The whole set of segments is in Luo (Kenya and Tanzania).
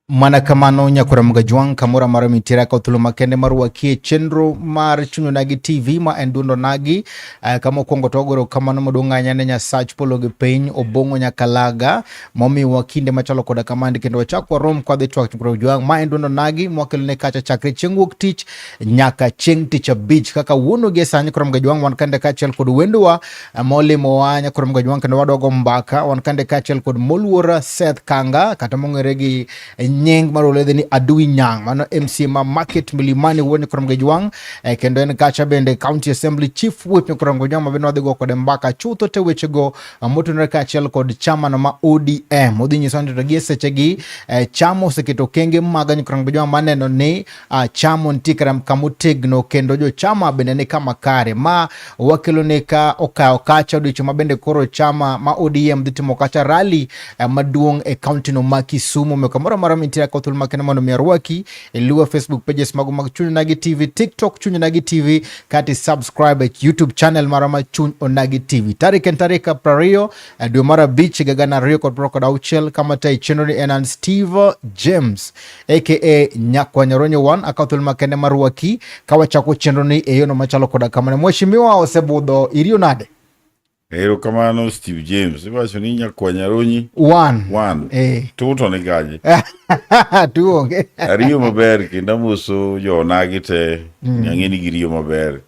Manakamano nyakura mgajwang kamura mara mitira ka tuluma kende marwa kie chenro mar chuno nagi TV ma endundo nagi kama kongo togoro kama no modonga nyane nya search polo ge piny obongo nyakalaga momi wakinde machalo koda kamandi kendo wachakwa rom kwa the twak mgajwang ma endundo nagi mwakelune kacha chakri chengwok tich nyaka cheng ticha beach kaka wono ge sanya kura mgajwang wankande kachel kod wendowa molimo wa nyakura mgajwang kendo wadogo mbaka wankande kachel kod molwora Seth Kanga kata mongeregi nyeng marolede ni adui nyang mano MC ma market milimani woni Kuromgejwang kendo en kacha bende county assembly chief whip ni Kuromgejwang mabeno wadhigo kode mbaka chutho te wechego motenore kachiel kod chama no ma ODM odhi nyisoni to gie sechegi chamo oseketo kenge maga ni Kuromgejwang maneno ni chamo ntikram kamotegno kendo jo chama bende ni kama kare ma wakelo ne ka okacha odicho mabende koro chama ma ODM dhitimo kacha rally maduong e county no ma Kisumu mekamora mara mitira ka tulma kena mano miarwaki eluwa Facebook pages magu mag Chuny Onagi TV, TikTok Chuny Onagi TV, kati subscribe YouTube channel mara ma Chuny Onagi TV. Tarika prario dwe mara beach gagana rio kod proko da uchel kama tai chenoni enan Steve James aka Nyakwa Nyaronyo 1 akatulma kena marwaki kawa chako chenoni eyono machalo koda kamane mweshimiwa osebudho irio nade. Ero kamano Steve James. Iwacho ni Nyakwa Nyaronyi 1. Tuto ni gaje. Tuonge. Ariyo maber kendo amoso jo onagi te. Nyang'eni gi riyo maber.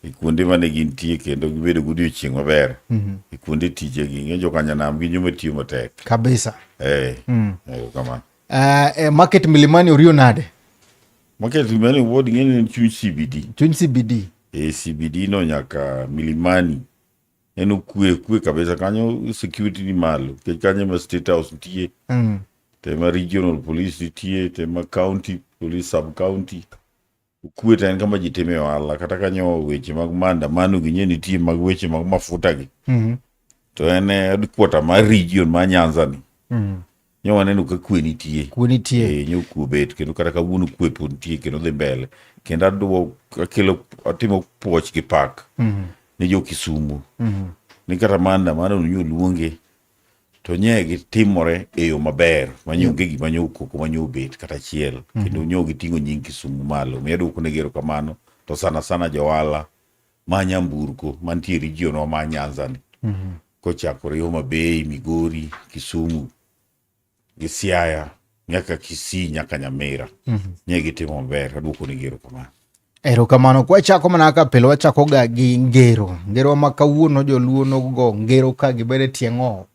Ikuonde mane gintie kendo gibedo godiochieng' maber. Ikuonde tijegi ng'ejo kanyanam gi joma tiyo matek. Kabisa. Ero kamano. Market milimani uriyo nade? Market milimani wodi ng'eni ni chuny CBD. Chuny CBD. CBD no nyaka milimani. Eno kwe kabisa kanyo security ni malo. Kanyo ma state house nitie. Tema regional police nitie, tema county police sub county. Kwe ta en kama jiteme wala kata kanyo weche mag maandamano gi nye nitie mag weche mag mafuta gi. To en headquarter ma region ma Nyanza ni. Nyo waneno ka kwe nitie. Kwe nitie. Nyo kwe bet kendo kata kawuono kwe pod nitie kendo dhi mbele. Kendo aduo akelo atimo puoch gi pak. Ni jo Kisumu. Ni kata maandamano nyo luonge to nyegi timore e yo maber manyonge gi manyo koko manyo bet kata chiel kendo nyo gitingo nying Kisumu malo medo ko negero kamano to sana jawala ma Nyamburko mantie region ma Nyanza ni ko chakore Homa Bay, Migori, Kisumu, Siaya nyaka Kisii nyaka Nyamira nyegi timo maber aduoko negero kamano. Ero kamano kwa chako manaka pelo wachako ga gi ngero ma kawuono joluo nogo ngero ka gibede tieng'o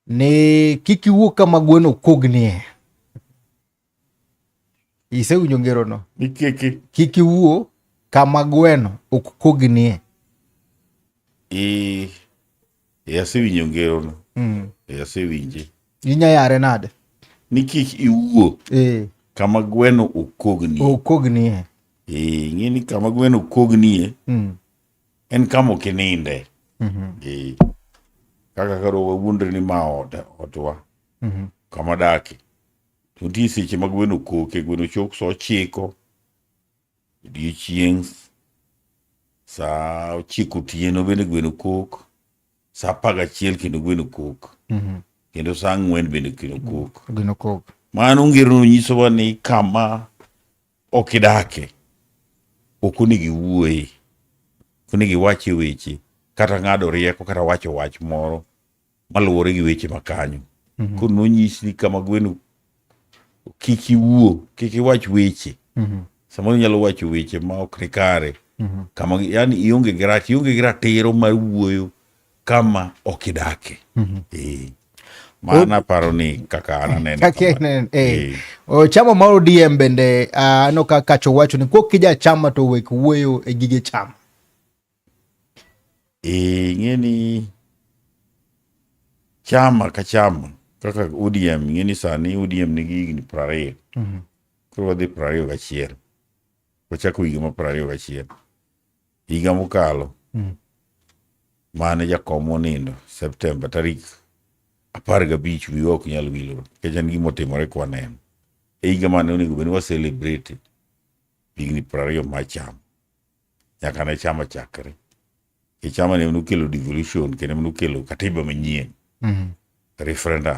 ne kiki wuoka magweno kognie. Isewinjo ngero no? Kiki wuo kama gweno ok kognie. Asewinjo ngero no. Asewinje. Inya yare nade? Ni kik iwuo kama gweno okognie. Okognie. Ng'eni kama gweno kognie en kama kininde. Kaka karo wawundre ni ma otwa kama daki. To nitie seche ma gweno koke, gweno chok so chiko odiochieng' sa chiko otieno bende gweno kok, sa 11 kendo gweno kok, kendo sa 4 bende gweno kok. Mano ngero nyisowa ni kama okidake okonigi wuoye, okonigi wache weche kata ng'ado rieko kata wacho wach moro maluwore gi weche makanyo. Kono nyisi kama gweno kik iwuo, kik iwach weche. Samoro nyalo wacho weche ma ok ni kare. Kama yani ionge gi ratiro mar wuoyo kama okidake. Mana paro ni kaka ananene. Chama ma ODM bende no kacho wacho ni kokija chama to wek wuoyo e gige chama. Ng'eni chama ka chama kaka ODM ng'eni sani ODM nigi higni 20. Koro wadhi 21. Wachako higa ma 21. Higa mokalo mane jakom onindo Septemba tarik 15 wi ok nyal wilo kecha ni gimotimore kwa neno. Higa mane onego beni wa celebrate higni 20 ma chama nyaka ne chama chakre. Chama ne nukelo devolution kene nukelo katiba manyien. Referendum.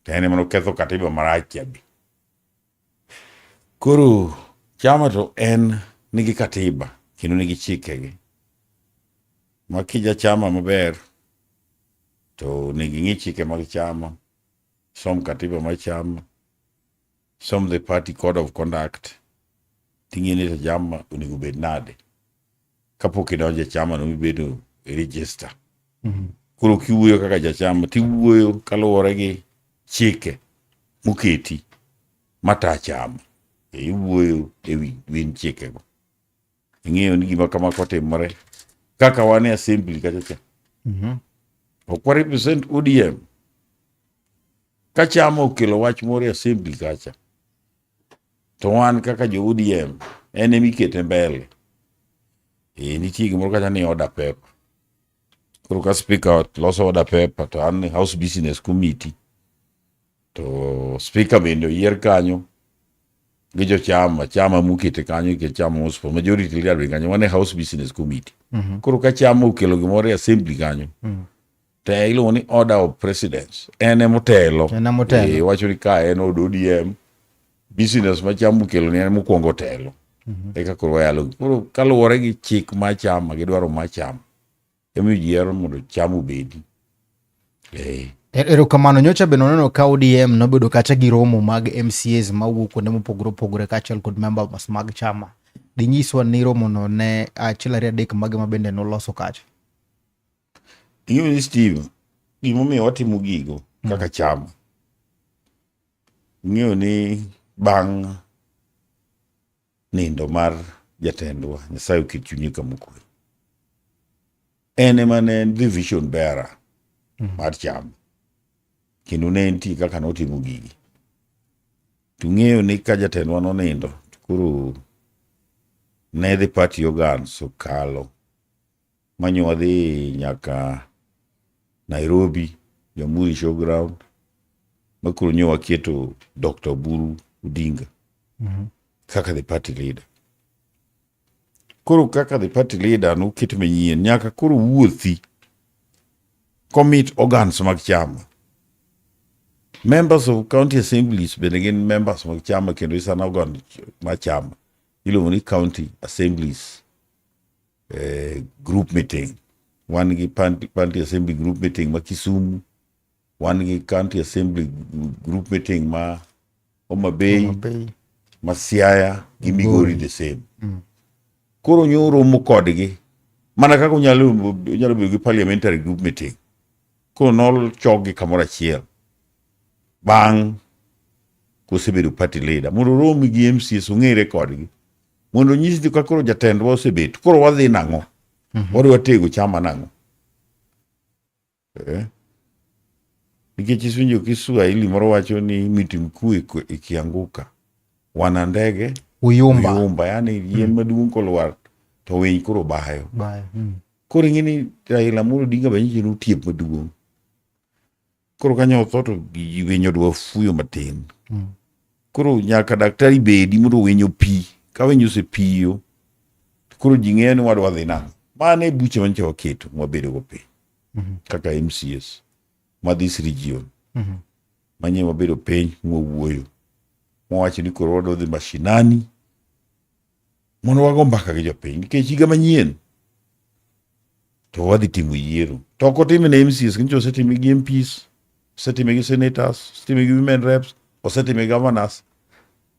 Tene mano ketho katiba marach abi. Koro chama to en nigi katiba kendo nigi chikegi ma kija chama maber to nigi ng'i chike mag chama, som katiba mar chama, som the party code of conduct, ting'e ni to chama onego bed nade kapok idonje chama no mibedo register. Koro kiwuoyo kaka jachama tiwuoyo kaluwore gi chike moketi mata chama, iwuoyo ewi win chike go. Ing'eyo ni gima kama kotimore kaka wane assembly kacha okwa represent ODM ka chama okelo wach moro assembly kacha to wan kaka jo ODM ene mikete mbele. Nitie gimoro kacha ni order paper. Koro ka speaker loso order paper to an House Business Committee to speaker bende oyier kanyo gi jo chama mukete kanyo ke chama ospo majority leader be kanyo wane House Business Committee. Koro ka chama okelo gimoro assembly kanyo te iluongo ni order of presidents ene motelo. Wacho ni ka en od ODM business ma chama okelo ni en mokwongo telo. Eka koro yalo koro kaluwore gi chik ma chama gi dwaro ma chama emi yiero mondo chama obedi. Erokamano, nyocha be noneno ka ODM nobedo kata gi romo mag MCAs mawuok kuonde mopogore opogore kaachiel kod members mag chama. Dinyiswa ni romo no ne achiel ariyo adek mage ma bende noloso kacha. Ing'eyo ni Steve, gimomiyo watimo gigo kaka chama. Ing'eyo ni bang' nindo mar jatendwa Nyasaye oket chunye kamokwe, en ema ne en the vision bearer mar chama kendo ne entie kaka notimo gigi. Tung'eyo ni ka jatendwa nonindo koro ne the party organs okalo manyo dhi nyaka Nairobi, Jamhuri Showground, makoro nyo waketo Dr. Oburu Odinga kaka the party leader. Koro kaka the party leader no ket manyien nyaka koro wuothi commit organs mag chama. Members of county assemblies bende gin members mag chama kendo isan organ mag chama. Iluongo ni county assemblies group meeting. Wan gi county assembly group meeting ma Kisumu, wan gi county assembly group meeting ma Homa Bay, ma Siaya gi Migori the same. Koro nyo romo kodgi mana kaka unyalo bedo gi parliamentary group meeting. Koro nol chogi kamoro achiel bang' kosebedo party leader mondo romi gi MCs ong'ere kodgi mondo nyisgi kaka koro jatendwa osebet koro wadhi nang'o, wadwa tego chama nang'o. Nikech isinjo Kiswahili moro wacho ni miti mkuu ikianguka wana ndege uyumba, yani yien maduong' kolwar to winy koro bayo. Koro ing'eni Raila Amolo Odinga banyi no tiep maduong'. Koro kanyo otho to winy odwa fuyo matin. Koro nyaka daktari bedi mondo winy opi. Ka winy osepiyo koro ji ng'eyo ni wadwa dhi nang'o. Mane buche manyicha waketo mwabedo go piny kaka MCS ma this region manye wabedo piny mwawuoyo mwawacho ni koro wadwa dhi mashinani mondo wago mbaka gi jopiny nikech higa manyien to wadhi timo yiero. To ok otime ne MCS, kincho osetime gi MPs, osetime gi senators, osetime gi women reps, osetime gi governors.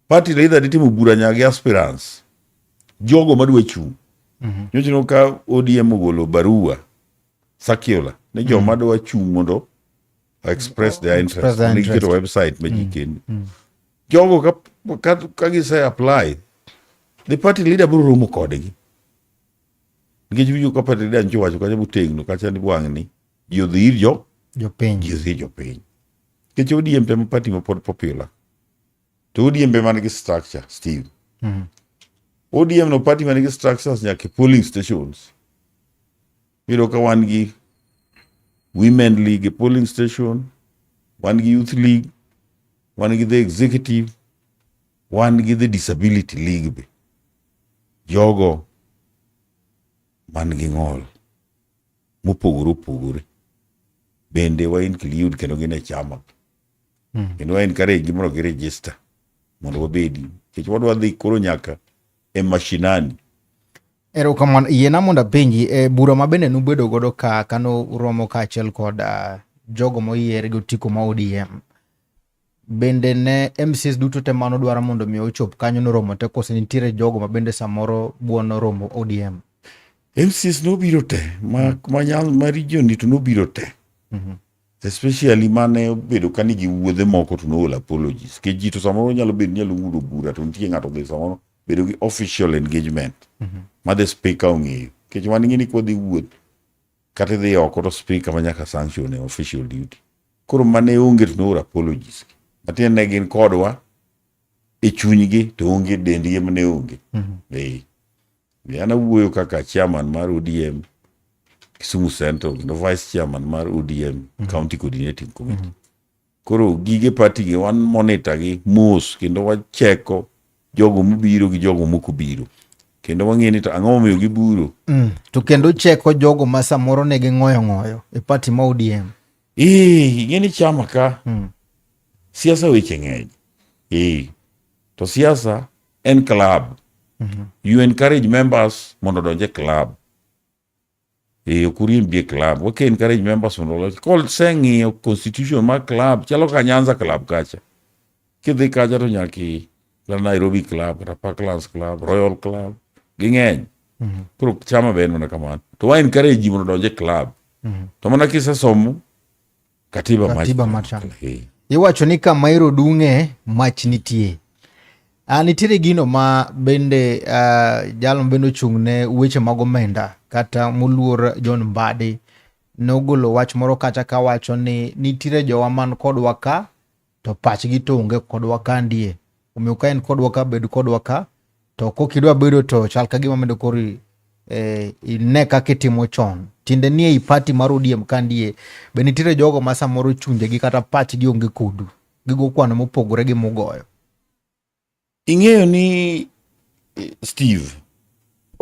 Party leader ditimo bura nyaka gi aspirants, jogo madwa chung'. Nyocha no ka ODM ogolo barua circular ne joma madwa chung' mondo express their interest. Nikito website majikendi. Jogo ka gise apply, the party leader biro romo kodgi. Nikech winjo ka party leader ncho wacho kacha butegno kacha ni wang' ni ji odhi ir jopiny. Nikech ODM pe party ma pod popular. To ODM be man gi structure, Steve. ODM no party man gi structures nyaka polling stations. Biro ka wan gi women league polling station, wan gi youth league, wan gi the executive, wan gi the disability league be. Jogo man gi ng'ol mopogore opogore bende wa include kendo gine chama. Kendo wa encourage gimoro gi register mondo wabedi kech wadwa dhi koro nyaka e mashinani. Erokamano, yiena mondo apenji bura ma bende nubedo godo kano uromo kaachiel kod jogo moyier gi otiko ma ODM, bende ne MCs duto te mano dwaro mondo mi ochop kanyo noromo te, kose nitiere jogo ma bende samoro buono romo ODM? MCs nobiro te ma region to nobiro te, especially mane obedo ka nigi wuodhe moko to nool apologies ke ji to samoro nyalo wudo bura to nitie ng'ato dhi samoro bedo gi official engagement ma the speaker ong'eyo, kech wan ing'e ni kodhi wuoth kata dhi oko to speaker ma nyaka sanction e official duty. Koro mane onge to noor apologies, matiende ne gin kodwa e chunygi to onge dendgi mane onge. An awuoyo kaka chairman mar ODM Kisumu Central kendo vice chairman mar ODM County Coordinating Committee. Koro gige party gi wan monitor gi mos kendo wacheko jogo mobiro gi jogo moko biro, kendo wang'e ni to ang'o momiyo giburo. To kendo cheko jogo ma samoro ne ging'oyo e party ma ODM. Ing'e ni chama ka siasa weche ng'eny. To siasa en club. You encourage members mondo donje club. Okuriembi e club. Wake encourage members mondo donje. Kol seng'iyo constitution mar club chalo ka Nyanza club kacha. Kidhi kacha to nyaki la Nairobi club, Parklands club, Royal club, ging'eny. Koro chama ben mana kamano. To wa encourage ji mondo donje club. To mana kisesomo katiba mar chama. Iwacho ni kama iro dung'e mach nitie. Nitiere gino ma bende jalo bende ochung' ne weche mag omenda kata moluor John Mbadi nogolo wach moro kacha ka wacho ni nitiere jowa man kodwa ka to pachgi to onge kodwa ka ndie. Omiyo ka en kodwa ka bed kodwa ka, to kokidwa bedo to chal ka gima medo kori ine kaka itimo chon. Tinde nie i party mar ODM ka ndie, be nitiere jogo ma samoro chunjegi kata pachgi onge kodu. Gigo kwano mopogore gi mugoyo. Ing'eyo ni Steve,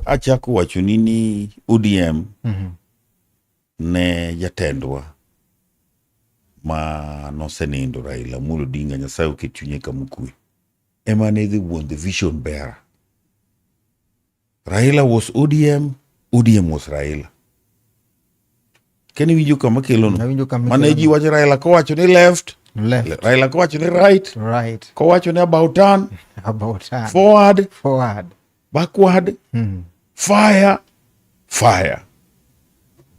achako wacho ni ODM ne jatendwa ma nosenindo Raila Amolo Odinga, Nyasaye oket chunye kama okwe, ema ne dhi wuon the vision bearer. Raila was ODM, ODM was Raila. Keni winjo kama kelono? Mane ji wacho Raila kowacho ni left. Raila kowacho ni right. Kowacho ni about turn. Forward. Backward. Fire.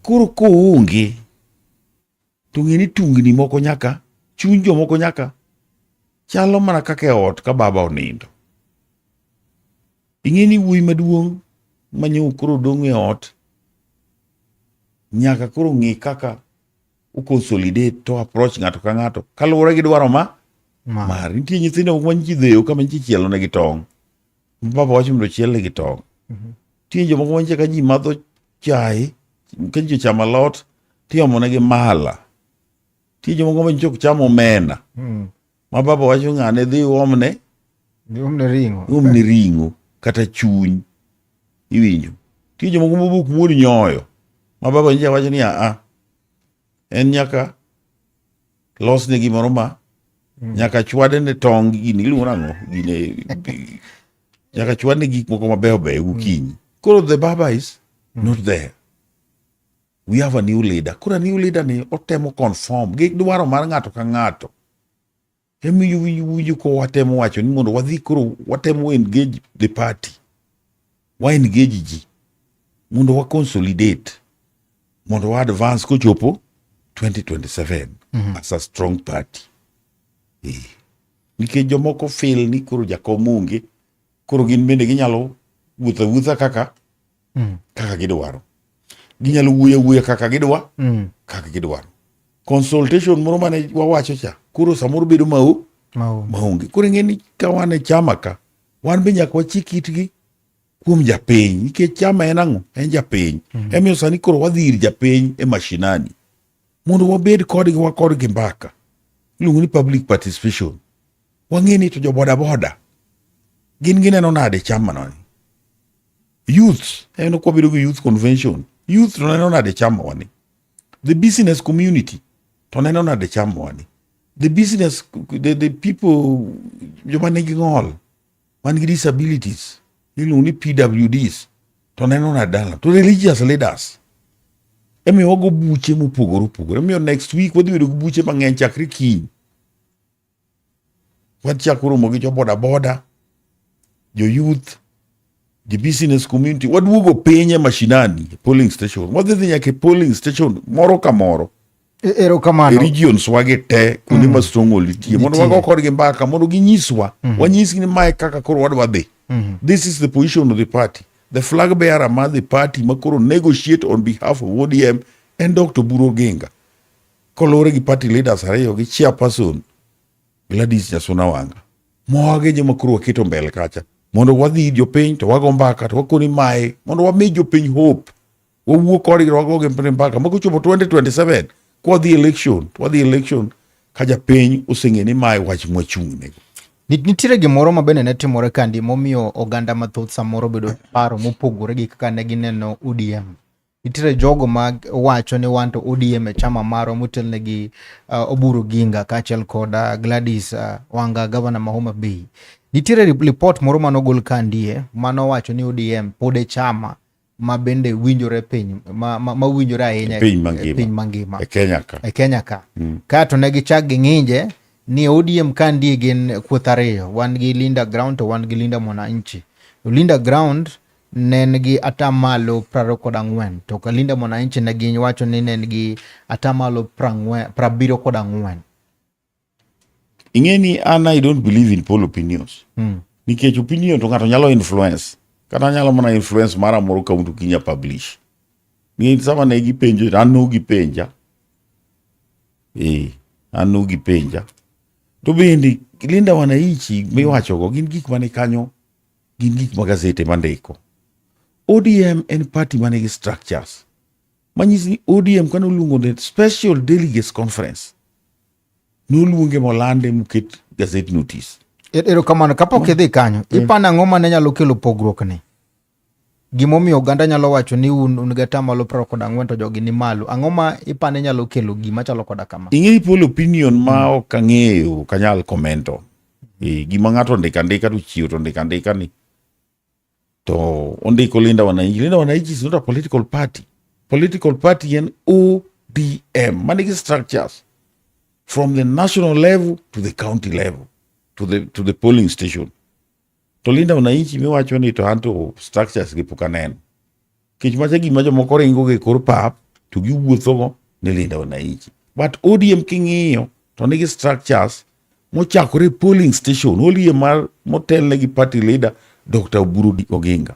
Koro koonge to ng'eni tungni moko nyaka, chuny jomoko nyaka chalo mana kaka e ot ka baba onindo. Ing'eni wuoyi maduong' manyo koro dong' e ot nyaka koro ng'i kaka consolidate to approach ng'ato ka ng'ato kaluwore gi dwaro mar nitie nyithindo moko manyichi dheo kama nyichi chielo ne gi tong', baba wacho mondo chiel ne gi tong'. Nitie jomoko manyiche ka ji madho chae ka ji ochamo alot tiomo ne gi mala. Nitie jomoko manyiche ok chamo omena ma baba wacho ng'ane dhi uomne ring'o kata chuny, iwinjo. Nitie jomoko mobuk muod nyoyo ma baba nyiche wacho ni en nyaka los ne gimoro ma nyaka chwade ne tong' gini iluongo nang'o gine nyaka chwade ne gik moko mabeyo beyo gokinyi. Koro the baba is not there. We have a new leader. Koro a new leader ni otemo conform gi dwaro mar ng'ato ka ng'ato. Emiyo winjo ko watemo wacho ni mondo wadhi koro watemo engage the party. Wa engage ji mondo wa consolidate, mondo wa advance kochopo 2027 as a strong party. Nikech jomoko feel ni koro jakom onge, koro gin bende ginyalo wuotha kaka gidwaro. Ginyalo wuoya kaka gidwaro. Consultation moro mane wawacho cha, koro samoro bedo maonge. Koro ng'eni ka wan e chama ka, wan be nyaka wachik itgi kuom japiny, nikech chama en ang'o? En japiny. Emiyo sani koro wadhi ir japiny e mashinani mondo wabed kodgi mbaka. Iluongo ni public participation. Wang'eni to jo boda gin gineno nade chama noni? Youth, en ok wabedo gi youth convention. Youth to neno nade chama wani? The business community to neno nade chama wani? the business, the people, joma nigi ng'ol, man gi disabilities, iluongo ni PWDs, to neno na dala, to religious leaders. Emi wago buche mopogore opogore. Emi next week wadhi bedo gi buche mang'eny chakre kiny. Wachako romo gi jo boda boda, jo youth, the business community. Waduogo penye mashinani, polling station. Wadhi dhi nyaka polling station moro ka moro. Erokamano. Regions wage te kuonde ma stronghold nitie. Mondo wago kodgi mbaka mondo ginyiswa. Wanyisgi ni mae kaka koro wadwa dhi. This is the position of the party. The flag bearer ma the party makoro negotiate on behalf of ODM and Dr. Oburu Oginga. Kolore gi party leaders ariyo gi chairperson Gladys Nyasuna Wanga. Mwage joma koro waketo mbele kacha. Mondo wadhi jopiny to wago mbaka to wakoni mae. Mondo wami jopiny hope. Wawuo kodgi wago gi mbaka. Mako chopo 2027 kwa the election kaja piny oseng'e ni mae wach mwachung' nego. Nitiere gimoro ma bende ne timore kandi momiyo oganda mathoth samoro bedo paro mopogore gi kaka ne gineno ODM. Nitiere jogo ma wacho ni wan to ODM e chama maro motelne gi Oburu Oginga kaachiel koda Gladys Wanga, gavana ma Homa Bay. Nitiere report moro manogol kandie manowacho ni ODM pod e chama ma bende winjore piny ma winjore ahinya piny mangima e Kenya ka. Ka to ne gichak ging'inje ni ODM kandi gin kweth ariyo, wan gi Linda Ground to wan gi Linda Mwananchi. Linda Ground nen gi atamalo 24 to ka Linda Mwananchi ne gi wacho ni nen gi atamalo 74. Ing'eni I don't believe in poll opinions. Nikech opinion to ng'ato nyalo influence. Kata nyalo mana influence mara moro ka untu kinya publish. Ni sama ne gipenjo, anu gipenja. Anu gipenja. To bende Linda Wananchi miwacho go gin gik mane kanyo, gin gik magazete mandiko. ODM en party manigi structures. Manyisi ni ODM kano luongo ne special delegates conference. Noluonge molande muket gazette notice. Erokamano, kapok idhi kanyo, ipana ang'o mane nyalo kelo pogruok ni? Gimomiyo oganda nyalo wacho ni un gata malo 24 to jogi ni malo. Ang'o ma ipane nyalo kelo gima chalo koda kama? Ing'eyo poll opinion ma ok ang'eyo kanyal komento. Gima ng'ato ndika to chiwo to ndika ni. To ondiko Linda Wananchi. Linda Wananchi is not a political party. Political party en ODM. Manigi structures from the national level to the county level to the polling station. To Linda Wananchi miwacho ni to anto structures gi pukaneno. Kech macha gima jomoko ringo gi kor pap to giwuotho ne Linda Wananchi. But ODM king'iyo to nigi structures mochakore polling station. Olie mar motelne gi party leader Dr. Oburu Oginga.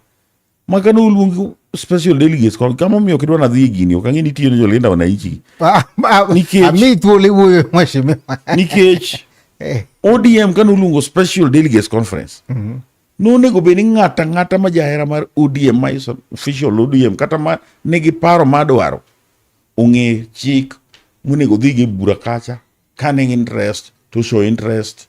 Makano uluongi special delegates kama miyo kidwa na dhi gini ok ang'eni tiyo ne jo Linda Wananchi. Nikech ODM kano luongo special delegates conference. Nonego beni ng'ata ma jahera mar ODM ma is official ODM kata ma nigi paro madwaro ong'e chik monego dhi gi bura kacha kane interest to show interest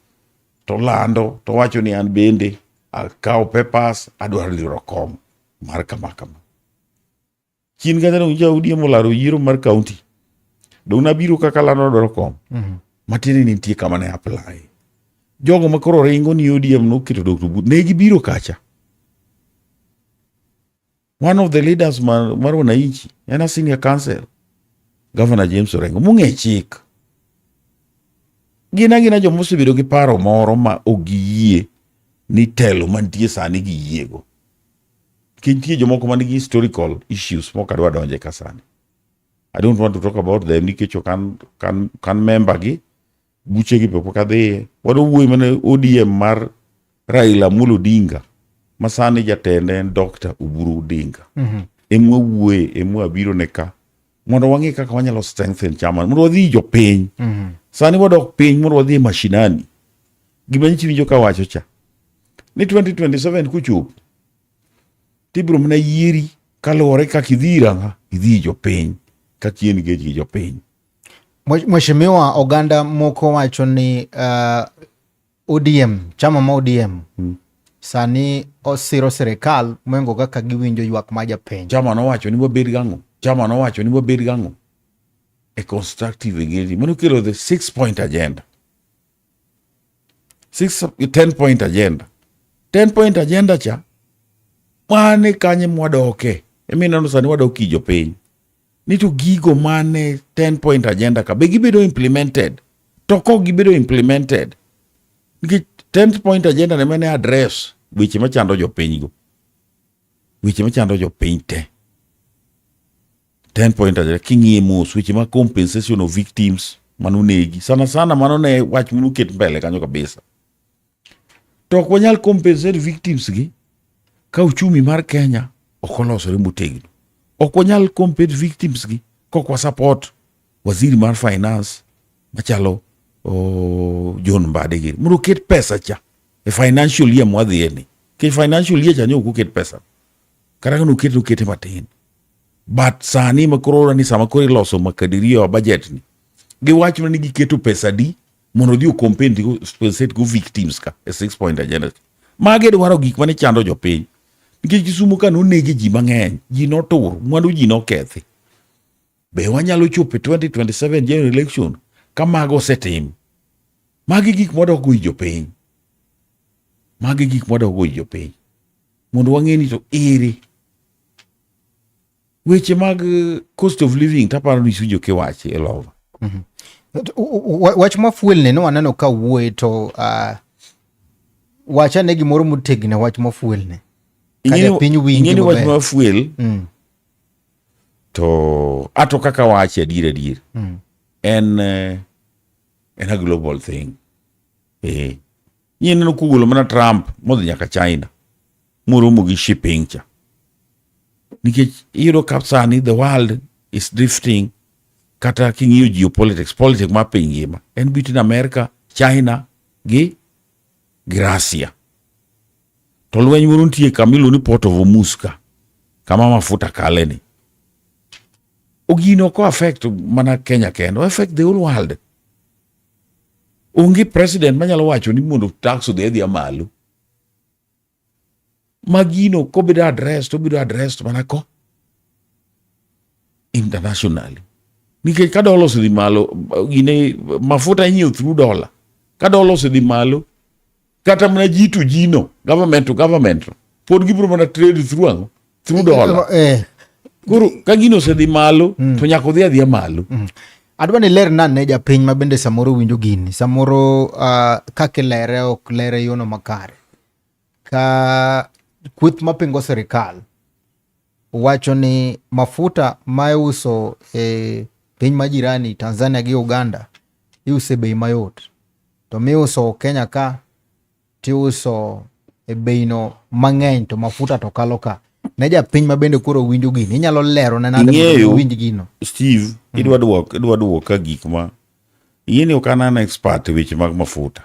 to lando to wacho ni an bende akawo papers adwaro liro kom mar kama. Chin ganda no ja ODM olaro yiero mar county. Dong nabiro kaka lando adwaro kom. Matini nitie kama ne apply. Jogo makoro ringo ni ODM no kito Dr. Oburu ne gibiro kacha. One of the leaders mar Wananchi en a senior counsel, Governor James Orengo, mung'e chik. Gina jomosebedo gi paro moro ma ogiyie ni telo mantie sani giyiego. Kintie jomoko manigi historical issues moka dwa donje ka sani. I don't want to talk about them nikech kan member gi buche gi pok kadhi. Wado wuoyi mane ODM mar Raila Amolo Odinga masani jatende Dr. Oburu Odinga. Emwa wuoyi emwa biro neka mondo wang'e kaka wanyalo strengthen chama mondo wadhi jopiny. Sani wadok piny mondo wadhi mashinani. Gima nyichi winjo ka wacho cha ni 2027 kuchup tibro mna yieri kaluwore kaka idhi jopiny kakien geji jopiny. Mheshimiwa, oganda moko wacho ni ODM, chama ma ODM sani osiro serikal mwengo kaka giwinjo ywak ma japiny. Chama nowacho ni wabed gang'o? A constructive engagement. Mano kelo the 6-point agenda. 10 point agenda. 10 point agenda cha mane kanye mwadoke. Emina sani wadoki jopiny. Ni to gigo mane 10 point agenda ka be gibedo implemented. Toko gibedo implemented. Niki 10 point agenda ne mane address weche machando jopiny go. Weche machando jopiny te. 10 point agenda kingi mos weche ma compensation of victims manunegi. Sana mano ne wach munuket mbele kanyo kabisa. Tok wanyal compensate victims gi ka uchumi mar Kenya okolosore motegno. Ok wanyal compensate victims gi kok wa support waziri mar finance machalo John Mbadi gi. Mondo ket pesa cha e financial year mwadhieni. Ke financial year cha nyo kuket pesa. Karanga nukete matin. But sani makorora ni sama kori loso makadirio budget ni. Giwacho ni giketo pesa di mondo dio compensate go victims ka e 6 point agenda. Mage dwaro gik mane chando jopiny. Nikech Kisumu ka nonegi ji mang'eny, ji notur, mwandu ji nokethi. Be wanyalo chopo 2027 general election ka mago osetim. Magi gik mwadok go jopiny. Magi gik mwadok go jopiny. Mondo wang'eni to ere weche mag cost of living taparo ni sujo ke wache elova. Wach ma fuel ne no waneno ka wuoye to wacha ne gimoro motegno wach ma fuel ne. Ingeni wach ma fuel to ato kaka wache dir en a global thing. Nyineno kugulo mana Trump modhi nyaka China moromo gi shipping cha. Nikech iyudo ka sani the world is drifting kata king'iyo geopolitics, politics ma piny ngima en between America, China gi Russia. To lweny moro nitie kamiluongo ni Port of Hormuz kama mafuta kale ni. Ogino ko affect mana Kenya kendo, affect the whole world. Onge president manyalo wacho ni mondo tax odhi malo. Magino ko bedo address mana ko internationally. Nikech ka dollars dhi malo, gine mafuta inyiew through dollar. Ka dollars dhi malo, kata mana ji to jino, government to government, pod gibro mana trade through dollar. Koro ka gino se dhi malo, to nyako dhi malo. Adwa ni ler ne japiny ma bende samoro winjo gini, samoro kake lere ok lere yono makare. Ka kweth mapingo serikal wacho ni mafuta ma iuso e piny majirani Tanzania gi Uganda iuso e bei mayot, to miuso Kenya ka tiuso e bei no mang'eny, to mafuta to kalo ka. Ne japiny ma bende koro winjo gini inyalo lero ne nade winj gino. Steve, idwa duok ka gik ma yini ok an expert weche mag mafuta.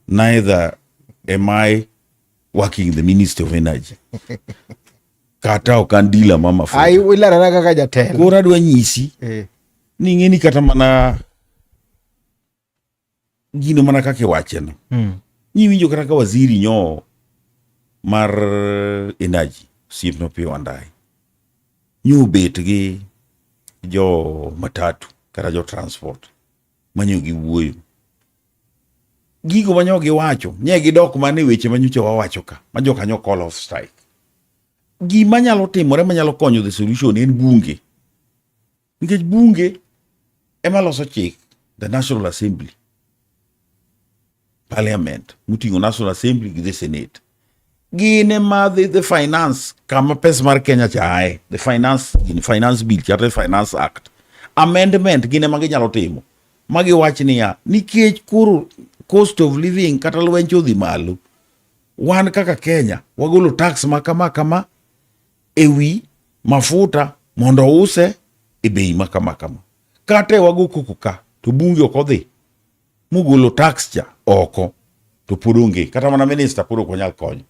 Neither am I working in the Ministry of Energy. Kata ok an dealer ma mafuta. Ai wilara kaka jatelo. Koro adwa nyisi ni ng'eni kata mana gino mana kaka iwache no. Nyiwinjo kata ka waziri nyo mar energy Sip no Opiyo Wandayi nyo bet gi jo matatu kata jo transport manyo gi wuoyo gigo manyo gi wacho nye gi dok mane weche manyocha wawacho ka majo kanyo call of strike. Gima nyalo timore manyalo konyo the solution en bunge. Nikech bunge ema loso chik, the National Assembly, Parliament, mutingo National Assembly gi the Senate. Gine ma the finance kama pesa mar Kenya chae, the finance bill chata finance act amendment gine ma ginyalo timo magi wach niya nikech koro cost of living kata lweny chodhi malo, wan kaka Kenya wagolo tax ma kama ewi mafuta mondo use e bei ma kama kata wago koko ka to bunge ok odhi mugolo tax cha oko to podonge kata mana minister pod ok nyal konyo.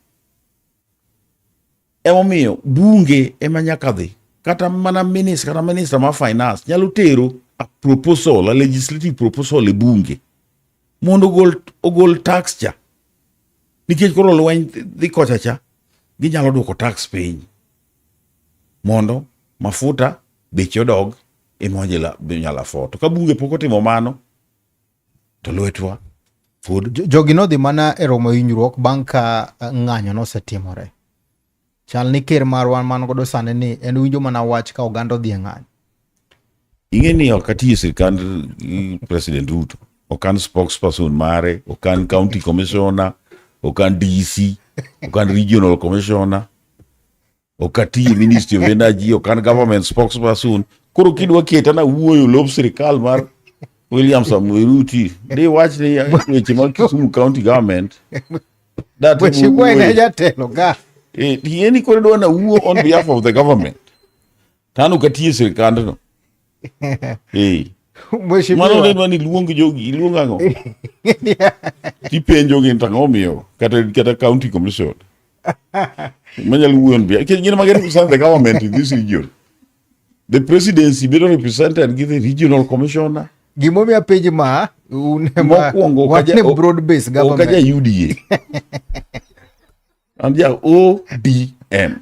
Emomiyo bunge ema nyaka dhi kata mana minister ma finance nyalo tero a proposal, a legislative proposal e bunge mondo ogol tax cha. Nikech koro lweny dhi kocha cha ginyalo duoko tax piny mondo mafuta beche odog e mojela nyala foto. Ka bunge pok otimo mano to lwetwa Jogi nodhi mana e romo hinyruok bang' ka ng'anyo nosetimore. Chal ni ker marwa man godo sani ni en winjo mana wach ka oganda odhi e ng'anyo. Ing'e ni ok atiyo sirikand President Ruto. Okan spokesperson mare, okan county commissioner, okan DC, okan regional commissioner, okati Ministry of Energy, okan government spokesperson. Koro kidwa keta na wuoyo lob sirikal mar William Samuel Ruto. They watch the weche mag Kisumu County government. That weche kwa ina jatelo ga. Yeni kore dwa na wuo on behalf of the government. Tanu katiye sirikand no. Mano ne mani luong jogi, luong ang'o. Tipenjo gi tang'o miyo kata county commission. Manyalo wuon bia. Kenya magere represent the government in this region. The presidency better represented give the regional commissioner. Gimomi apenji ma unema wane broad based government. Okaja UDA. Anja ODM.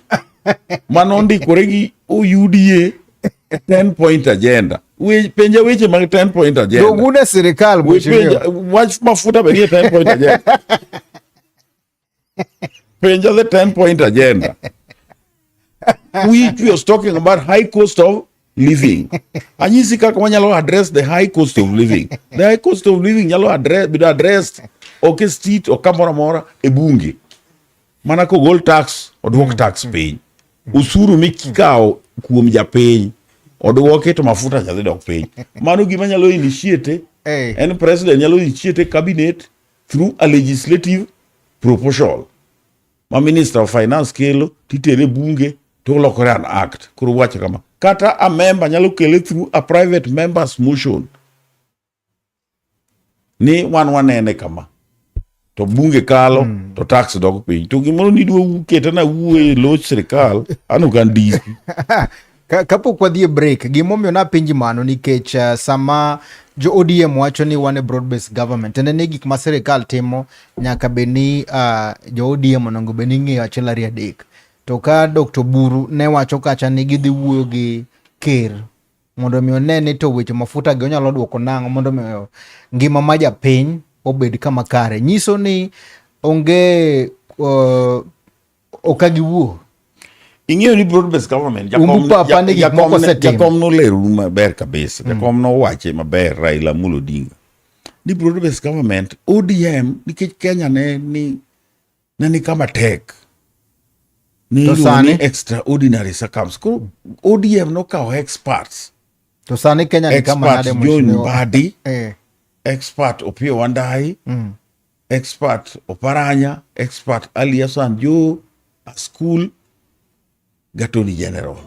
Manondi koregi UDA 10-point agenda. Penja weche mag 10-point agenda. Dogune serikal mheshimiwa. Wach mafuta benie 10-point agenda. Penja the 10-point agenda. We was talking about high cost of living. Anyisi kaka wanyalo address the high cost of living. The high cost of living nyalo addressed okay street o kamora mora e bunge. Mana ko gol tax odwok tax piny. Usuru mikikao kuom japiny odwoke to mafuta nyalo dok piny. Mano gima nyalo initiate en president nyalo initiate cabinet through a legislative proposal. Ma minister of finance kelo titere bunge to lokore an act. Kuro wacha kama kata a member nyalo kele through a private member's motion. Ni wanene kama to bunge kalo to tax dog piny. To gimoro ni dwo keta na wuo loch sirikal anu kan DC. Kapok wadhi break, gimomiyo napenji mano nikech sama jo ODM wacho ni wane broad based government ene ne gik ma sirikal timo nyaka beni jo ODM onengo beni ng'eyo achiel ariyo adek. To ka Dr. Buru ne wacho kacha ni gidhi wuoyo gi ker mondo mi onene to weche mafuta gi onyalo dwoko nang'o mondo mi ngima ma japiny obed kama kare. Nyiso ni onge okagiwuo. Ing'eyo ni broad based government jakom no leru maber kabisa. Jakom no wache maber Raila Amolo Odinga. Ni broad based government ODM nikech Kenya ni kama tek. Ni extraordinary circumstances. ODM no kao experts. To sani Kenya ni kama nade mheshimiwa. John Mbadi. Expert Opiyo Wandayi. Expert Oparanya. Expert Ali Hassan Joho. A school Gatoni General.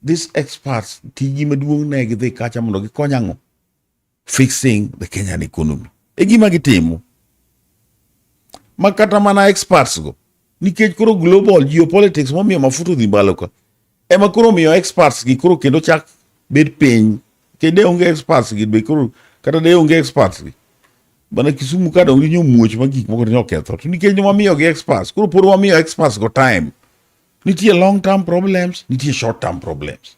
These experts tiji maduong' ne gidhi kacha mondo gikony ang'o fixing the Kenyan economy. E gima gitimo. Makata mana experts go. Nikech koro global geopolitics momiyo mafuta dhi mbalo ka. Ema koro miyo experts gi koro kendo chak bed piny. Kende onge experts gi be koro kata de onge experts gi. Bana Kisumu ka dongi nyomuoch ma gik moko nyo ketho. To nikech wamiyo gi experts. Koro poro wamiyo experts go time. Nitie long term problems, nitie short term problems.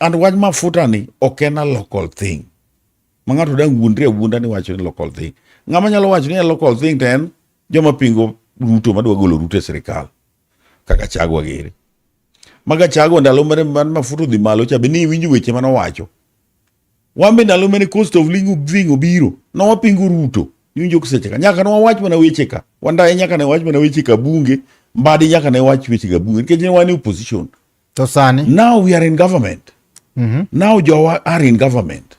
And wach mafuta ni ok en a local thing. Mangato dang wuondre ni wacho ni local thing. Ng'ama nyalo wacho ni local thing ten joma pingo Ruto madwa golo Ruto e sirikal. Kaka Chagwa gere. Maga Chagwa ndalo mane mafuta dhi malo cha beni winjo weche mano wacho. Wambe ndalo mane cost of living obiro. No wapingo Ruto. Winjo kuseche ka. Nyaka no wach mana weche ka. Wandayi nyaka ne wach mana weche ka bunge. Mbadi nyaka ne wach weche ka bunge. Nikech wani opposition. To sani. Now we are in government. Now Jowa are in government.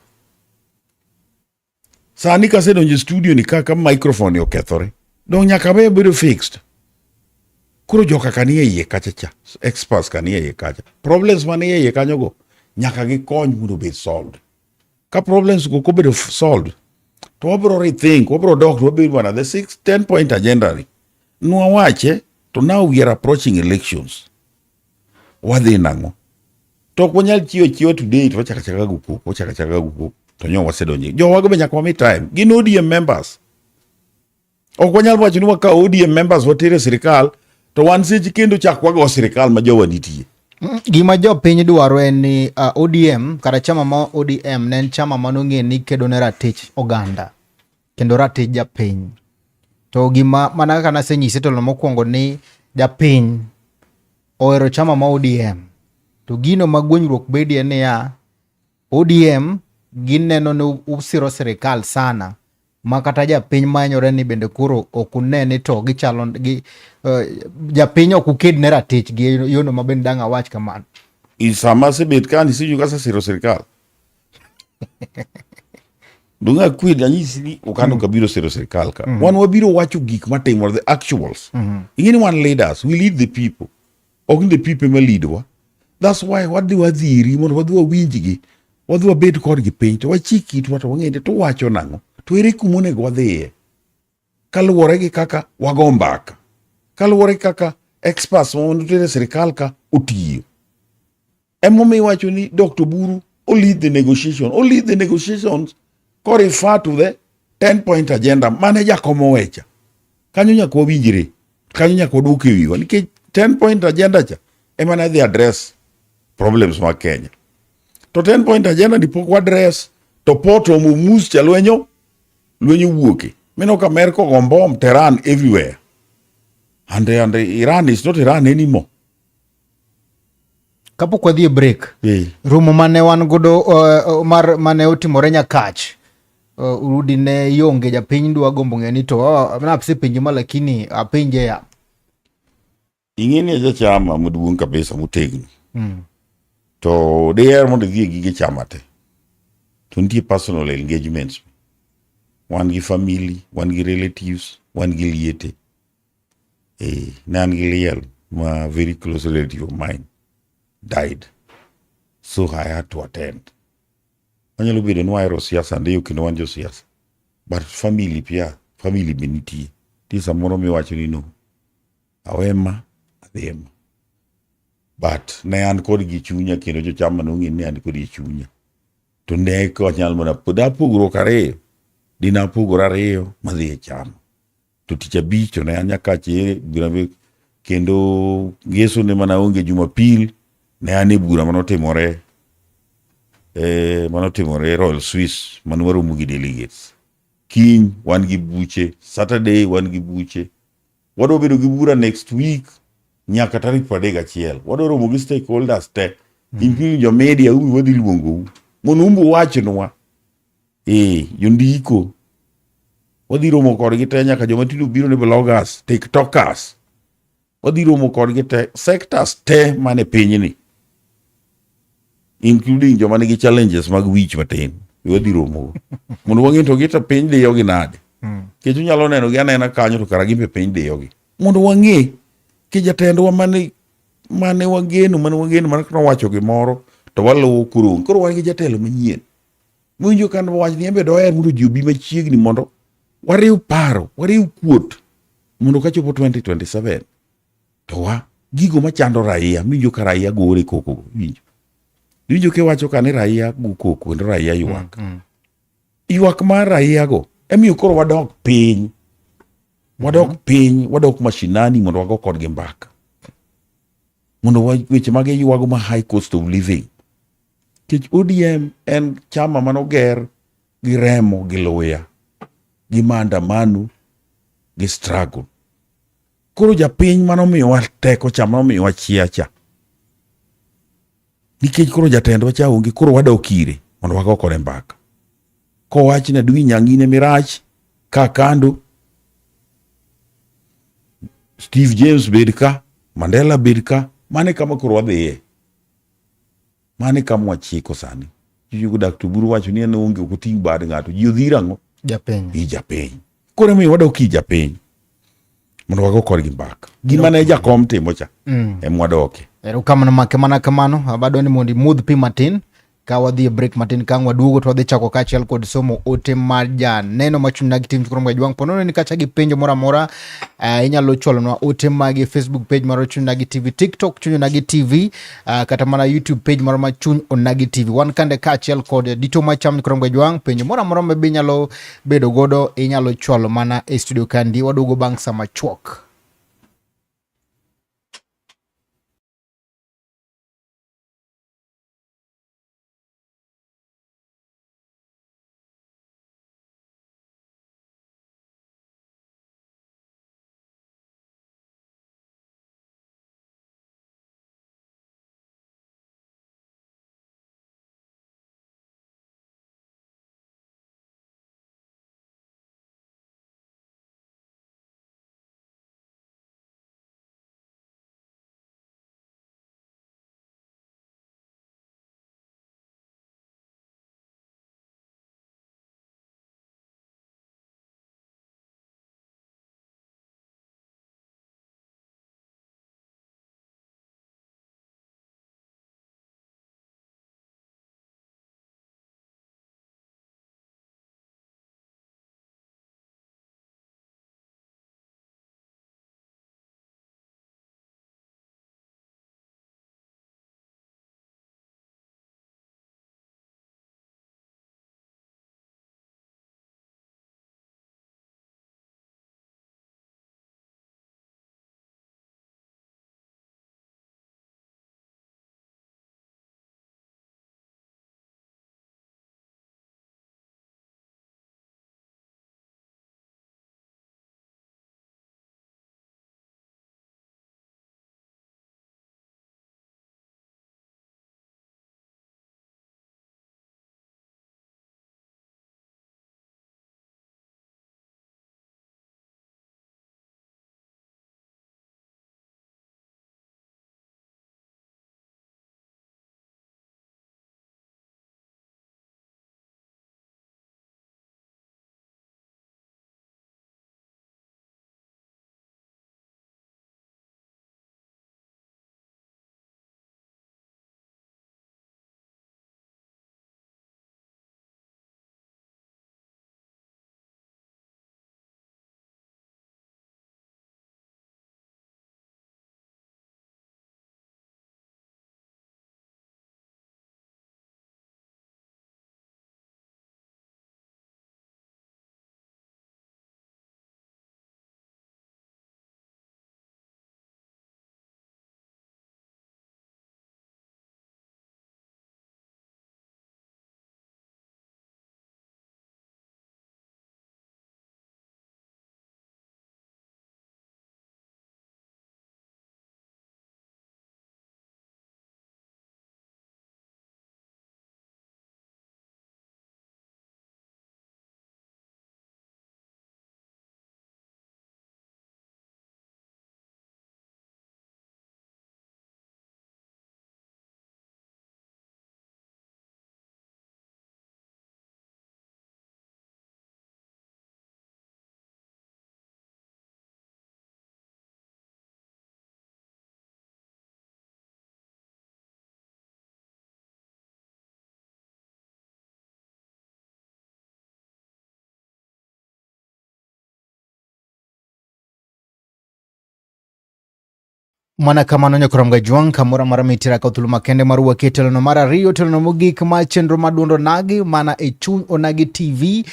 Sani kase donje studio ni kaka microphone okethore. Dong nyaka be bedo fixed. Kuro joka kanie iye kacha cha. Experts kanie iye kacha. Problems manie iye kanyo go. Nyaka gi kony mondo bed solved. Ka problems go bedo solved. To wabro rethink, wabro dok, wabro wana the 10-point agenda ni. Nwa wache, to now we are approaching elections. Wadhi nango. To kwanyal chiyo today, to wachaka gupu. To nyo wasedonye. Jo wagobe nyaka wami time. Gin ODM members. Okwanyal wacho ni waka ODM members watere sirikal, to wan seche kendo chak wago sirikal ma jowa nitie. Gima jo piny dwaro en ni ODM, kata chama ma ODM ne en chama manong'e ni kedo ne ratich oganda. kendo ratich japiny. To gima mana kaka nasenyise to mokwongo ni japiny ohero chama ma ODM. To gino ma gwenyruok bedie niya, ODM gineno ni usiro sirikal sana, ma kata japiny manyore ni bende koro ok unene to gichalo japiny ok uked ne ratich gi yono ma bende dang' awach kamano. Sama sebet ka nisewinjo ka siro sirikal. Dunga kwid anyisi ni okano kabiro siro sirikal ka. Wan wabiro wacho gik matimore, the actuals. Ingeni wan leaders, we lead the people. Ok the people ma lead wa. That's why wadhi wadhiri mondo wadhi wawinjgi. Wadhi wabed kodgi piny to wachiki to wang'ende to wacho nang'o. To ere kuma onego wadhiye. Kaluwore gi kaka wago mbaka. Kaluwore gi kaka experts mondo tere sirikal ka otiyo. Emomiyo wacho ni Dr. Buru lead the negotiation. Lead the negotiations ko refer to the 10-point agenda mane jakomo wecha. Kanyo nyaka wawinjre. Kanyo nyaka waduok ewiwa. Nikech 10-point agenda cha ema ne dhi address problems ma Kenya. To 10-point agenda ni pok wadress to poto mumus cha lwenyo wuoke. Mino ka America go bomb Tehran everywhere. And Iran is not Iran anymore. Kapok wadhi e break. Romo mane wan godo mane otimore Nyakach. Urudi ne yonge japiny dwa gombo ng'e ni to napse pinje ma lakini apinje ya. Ing'eni aja chama maduong' kabisa motegno. To diher mondo idhi e gige chama te. To nitie personal engagements. Wan gi family, wan gi relatives, wan gi liete. Ne an gi liel ma very close relative of mine died. So I had to attend. Wanyalo bedo ni wahero siasa ndio kendo wan jo siasa. But family pia, family be nitie. Ti samoro miwacho ni no. Awema, adhema. But ne an kod gi chunya kendo jo chama nong'e ni an kod gi chunya. To ne ko nyal mana poda pogruok ariyo. Dina pogore ariyo madhi e chama. To tich abich to ne an Nyakach kendo Ngeso ne mana onge Jumapil ne an e bura manotimore Royal Swiss manwaromo gi delegates. Kiny wan gi buche, Saturday wan gi buche. Wadwa bedo gi bura next week nyaka tarik 31. Wadwa romo gi stakeholders te. Including jo media wadhi luongou. Mondo umbu wachnwa. Jondiko. Wadhi romo kodgi te nyaka joma tindo biro ne bloggers, tiktokers. Wadhi romo kodgi te sectors te mane pinyni. Including joma nigi challenges mag wich matin. Wadhi romo. Mondo wang'e to gita piny diyo gi nade. Kech unyalo neno gi anena kanyo to kara gimbe piny diyo gi. Mondo wang'e ki jatendwa mane wageno mane wacho gimoro to waluwo kurung. Koro wan gi jatelo manyien. Mwinjo kan wach ni embe doher mondo ji obi machiegni mondo wariw paro, wariw kuot mondo kachopo 2027 to gigo machando raia, mwinjo ka raia gore koko, winjo ke wacho ka ni raia go koko kendo raia ywak. Ywak mar raia go emiyo koro wadok piny, wadok mashinani mondo wago kodgi mbaka, mondo weche mag ywago ma high cost of living. Kech ODM en chama manoger gi remo gi luya gi maandamano gi struggle. Koro japiny manomiyowa teko cha, manomiyowa chia cha. Nikech koro jatendwa cha onge, koro wadok ire mondo wago kode mbaka. Kowach ni Dwi Nyang'ine mirach ka kando, Steve James bed ka, Mandela bed ka, mane kama koro wadhiye. Mane kama wachiko sani. Yugo Dr. Buru wacho ni en onge okoting' bad ng'ato. Ji odhir ang'o? Japiny. Japiny. Koro emiyo wadok i japiny mondo wago kodgi mbaka. Gima ne jakom timo cha mwadoke. Erokamano make mana kamano. Bado ni mondo imodh pi matin ka wadhi e break matin kang' waduogo to wadhi chako kaachiel kod somo ote mar janeno machung' nagi tim chukuru mga jwang' ponono ni kacha gi penjo moro amora inyalo chwalonwa ote magi Facebook page mar Chuny Onagi TV, TikTok Chuny Onagi TV, kata mana YouTube page mar Chuny Onagi TV. Wan kande kaachiel kod dito macham chukuru mga jwang', penjo moro amora mabe inyalo bedo godo inyalo chwalo mana e studio kandi. Waduogo bang' sama chuok. Mana kamano nyakuramga juang kamora mara mitira ka thulu makende maruwa ketelo no mara rio telo no mogik ma chenro madundo nagi mana e chuny onagi TV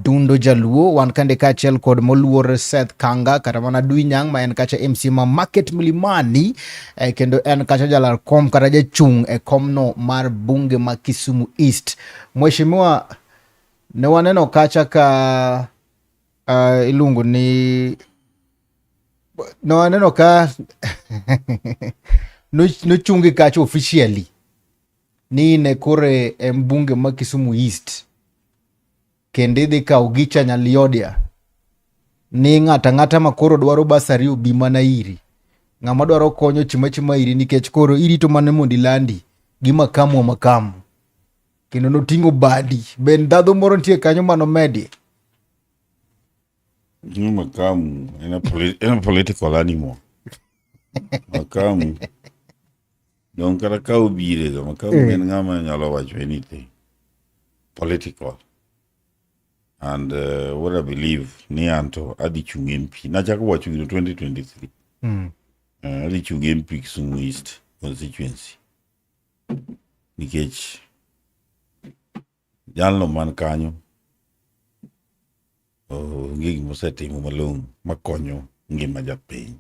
dundo jaluo wan kande kachel kod moluor Seth Kanga kata mana Duinyang ma en kacha MC ma market Milimani kendo en kacha jalar kom kata jachung e komno mar bunge ma Kisumu East. Mheshimiwa ne waneno kacha ka ilungu ni no aneno ka no chungi kacho officially ni ne kore mbunge ma Kisumu East kende dhi kawo gicha Nyaliodia ni ng'ata makoro dwaro basari obi mana iri ng'ama dwaro konyo chima iri nikech koro irito mana mondo ilandi gi makamu kendo noting'o badi ben dhadho moro nitie kanyo mano medi Makamu en a political animal. Makamu don kata ka obire ga makamu en ng'ama nyalo wacho anything political. And what I believe ni anto adi chung MP nachako wacho gino 2023 adi chung MP Kisumu East constituency nikech jalno man kanyo ngigi mosetimo malong' makonyo ngima japiny.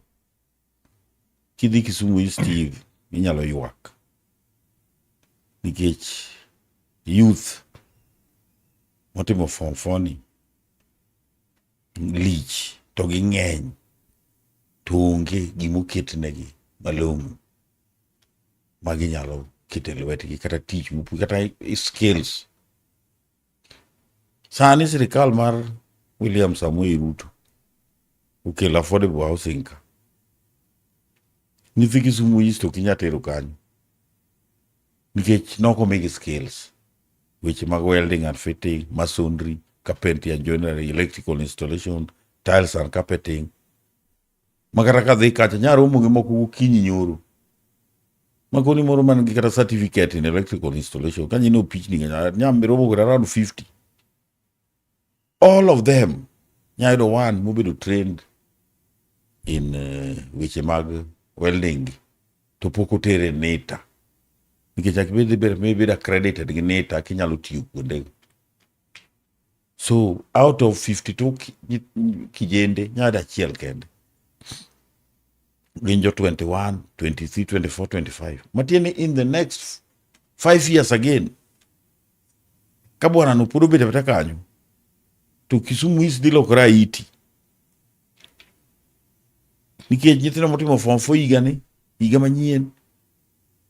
Kidhi Kisumu East Steve inyalo ywak nikech youth motimo form 4 ni lich to gi ng'eny to onge gimoketnegi malong'o ma ginyalo kete lwetgi kata tich kata skills. Sani sirikal mar William Samoei Ruto ukelo affordable housing ka nyithi Kisumu East ok inya tero kanyo nikech nokomigi skills weche mag welding and fitting, masonry, carpentry and joinery, electrical installation, tiles and carpeting. Makata ka dhi kacha nyaromo gi moko gokinyi nyoro makoni moro man gi kata certificate in electrical installation kanyi no pichni nyamiromo go around 50. All of them nyayudo one mobedo trained in weche mag welding to pok otere NETA nikech akibed accredited gi NETA kinyalo tiyo kuonde. So out of 52 kijende nyayudo achiel kende gin jo 21, 23, 24, 25 matieni in the next 5 years again ka bwana no puro bete bete kanyo to Kisumu East dhi lokore Haiti nikech nyithindo motimo form 4 higa manyien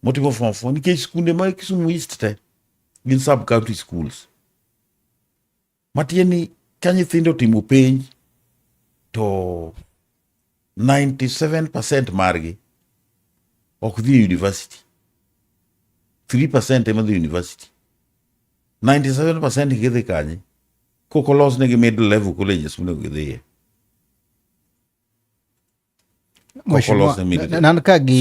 motimo form 4 nikech skunde ma Kisumu East te gin sub county schools matieni ka nyithindo timo penj to 97% margi ok dhi university, 3% ema dhi university, 97% gidhi kanye koko los negi middle level colleges monego gidhiye.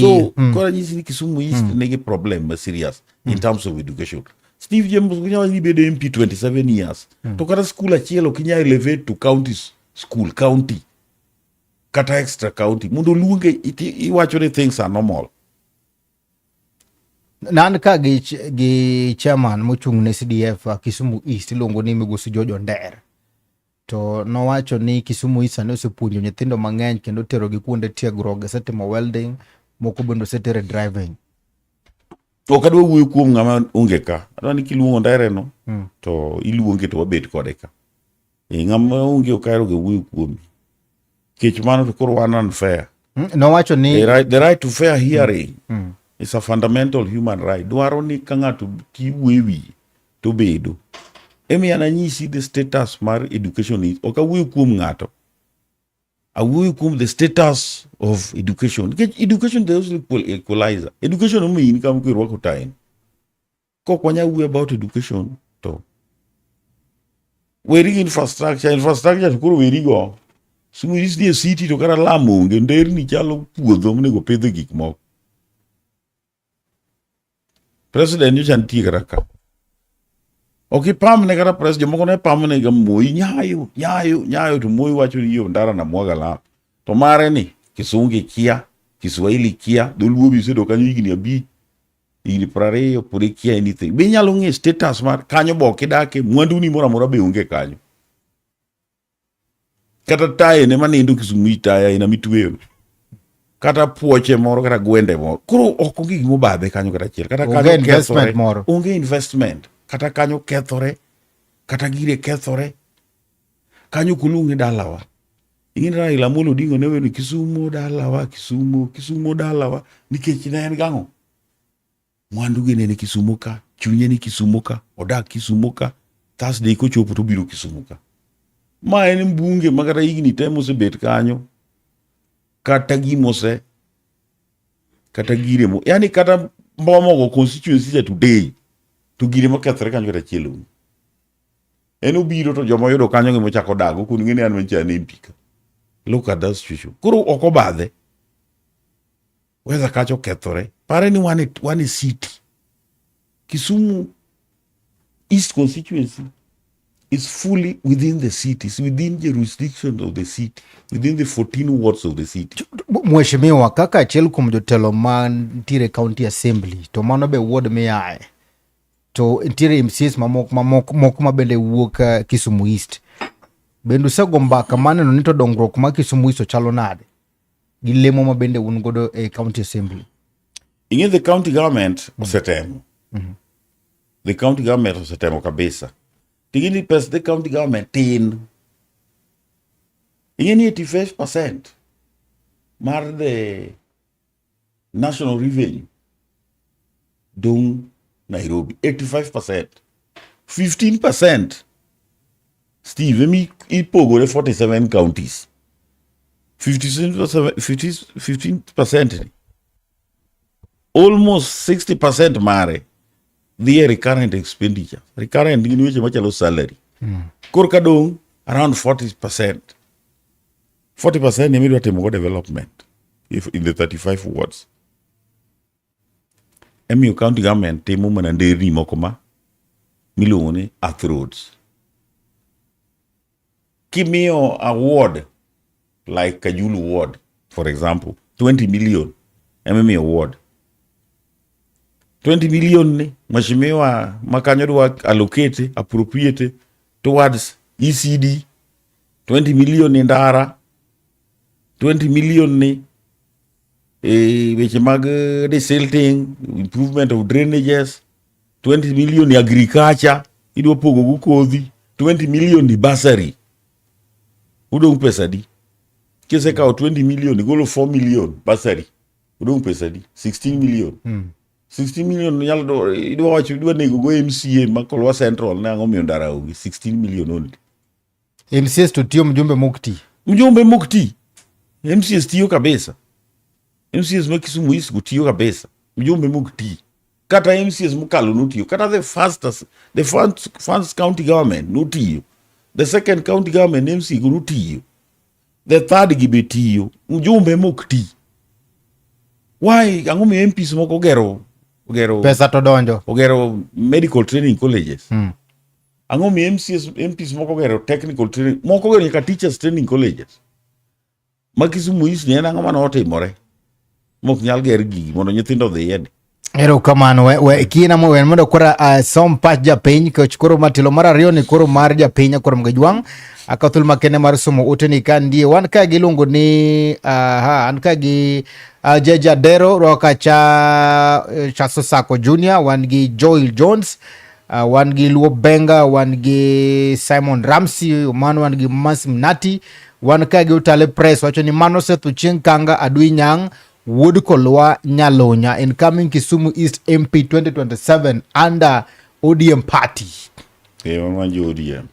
So kora nyisi ni Kisumu East negi problem ma serious in terms of education. Steve James kunyawa ni bedo MP 27 years to kata school achiel okinya elevate to county school, county kata extra county mundo luonge iwacho ni things are normal. Nan ka gi chairman mochung ne CDF Kisumu East iluongo ni Migosi George Onder to nowacho ni Kisumu East ne osepuonjo nyithindo mang'eny kendo tero gi kuonde tiegruok setimo welding moko bende setere driving. Ok adwa wuoyo kuom ng'ama onge ka, adwa ni kiluongo Onder no to iluonge to wabet kode ka. Ng'ama onge ok ahero ga wuoyo kuomi kech mano to koro wan unfair. Nowacho ni the right to fair hearing is a fundamental human right. Dwaro ni ka ng'ato kiwewi to bedo emi ananyisi the status mar education is ok awuoyo kuom ng'ato, awuoyo kuom the status of education. Education is also equalizer. Education mean kam kirwako time kok wanya wuoyo about education to weri infrastructure to koro weri go Kisumu East ni city to kara Lamu onge nderni chalo puodho monego pidhe gik moko. President nyocha nitie kara ka ok ipamne kata president moko ne pamne ga Moi nyayo to Moi wacho ni yo ndara na mwaga la to mare ni Kisungu kia Kiswahili kia, dholuo bisedo kanyo higni abi, higni 20 pod ikia anything. Be inyalo ng'e status mar kanyo bok idake, mwandu ni mora mora be onge kanyo. Kata taye ne manindo Kisumu taya ina mitweyo. Kata puoche moro kata gwende moro. Koro ok onge gimo badhe kanyo kata chiel. Kata kanyo investment moro. Onge investment. Kata kanyo kethore. Kata gire kethore. Kanyo kulungi dalawa. Ingin Raila Amolo Odinga ne wenu Kisumu dalawa, Kisumu dalawa. Nikech ne en gang'o. Mwandu gi ne Kisumu ka, chunye ni Kisumu ka, odak Kisumu ka, Thursday kochopo to biro Kisumu ka. Ma en mbunge makata higni te mosebet kanyo. Kata gimose. Kata gire mo. Yani kata mbomogo constituency ja today. To gire mo kethre kanyo kata chielo. En obiro to joma yudo kanyo ng'e mochako dago kun ng'eni an manchane impika. Look at that situation. Koro oko badhe. Weza kacho kethore. Pare ni one city. Kisumu East constituency is fully within the city. It's within the jurisdiction of the city. Within the 14 wards of the city. Mheshimiwa, kaka achiel kuom jotelo mantiere county assembly, to mano be ward miae. To ntiere MCs moko ma bende wuok Kisumu East. Bendu sego mbaka maneno ni to dongruok ma Kisumu East chalo nade? Gi lemo ma bende un godo e county assembly. In the county government osetemo. The county government osetemo kabisa. Tigini pes the county government tin. Ingeni 85% mar the national revenue dong Nairobi. 85%. 15%. Steve, ipogore 47 counties. 15%. Almost 60% mare. The recurrent expenditure. Recurrent in which machalo salary. Korka dong around 40%. 40% immediate temo development. If in the 35 wards. MU county government temo mananderi mokoma. Milone earth roads. Kimio award like Kajulu ward, for example, 20 million MME award. 20 million ni mheshimiwa makanyodwa allocate appropriate towards ECD. 20 million ni ndara. 20 million ni weche mag desilting, improvement of drainages. 20 million ni agriculture, idwa pogo go kodhi. 20 million ni bursary. Udong pesa di. Kese kao 20 million, igolo 4 million bursary. Udong pesa di. 16 million. 16 million nyalo idwa wacho idwa nego go MCA makolwa central na ng'omiyo ndara ugi 16 million only. MCS to tiyo mjumbe mukti. Mjumbe mukti. MCS tiyo kabisa. MCS ma Kisumu East tiyo kabisa. Mjumbe mukti. Kata MCS mukalo no tiyo. Kata the first county government no tiyo. The second county government MC no tiyo. The third gibe tiyo. Mjumbe mukti. Why ang'omiyo MPs moko gero pesa to donjo. Ogero medical training colleges. Ang'omiyo MPs moko gero technical training. Moko gero nyaka teachers training colleges. Ma Kisumu East ni en ang'o mane otimore. Mok nyal ger gigi mondo nyithindo dhi yedi. Ero kamano we kina mo wen mondo kora som pach japiny koch koro matilo mar ariyo ni koro mar japiny koro mgejwang akathul makene mar somo uteni kandie wan ka gilungo ni an ka gi Jeja Dero roka cha Chaso Sako Junior, wan gi Joel Jones, wan gi Luo Benga, wan gi Simon Ramsey, wan gi Masim Nati, wan ka gi Utale Press wacho ni mano sethu chieng' kanga adui nyang Wood Kolwa Nyalonya, incoming Kisumu East MP 2027 under ODM party. Wanjo ODM.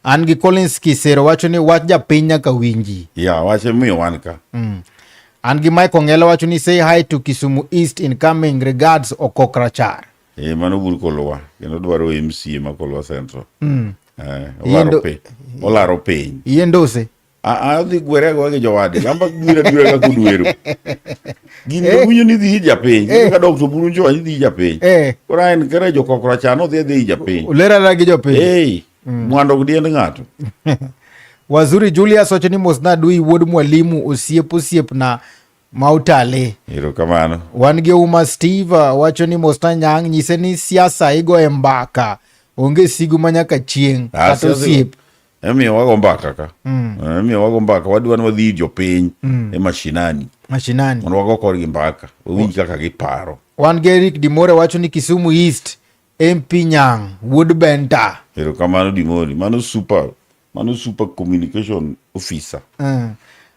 Angi Collins Kisero wacho ni wach japiny nyaka winji. Wacho miyo wan ka. Angi Mike Ongelo wacho ni say hi to Kisumu East incoming regards Okokrachar. Mano Wood Kolwa. Kendo dwaro MCA ma Kolwa Central. Olaro piny. Yendose. Adhi gwere go gi jowadi. Gamba gwira ka kudwero. Gini winyo ni dhi japiny. Ka dok to buru njo ni dhi japiny. Ora en kare jo Okokrachar no dhi japiny. Ulera la gi jopiny. Mwando gdiend ng'ato. Wazuri Julius wacho ni mosna dui wuod mwalimu osiep na mautale. Erokamano. Wan gi Uma Steve wacho ni Mosna Nyang' nyise ni siasa igo e mbaka, onge sigu manyaka chieng' kata osiep. Emiyo wago mbaka ka. Emiyo wago mbaka, wadwa ni wadhi jopiny e mashinani. Mondo wago korgi mbaka, owinj kaka giparo. Wan gi Eric Dimore wacho ni Kisumu East, MP Nyang' Wood Benta. Erokamano Dimore, mano super communication officer.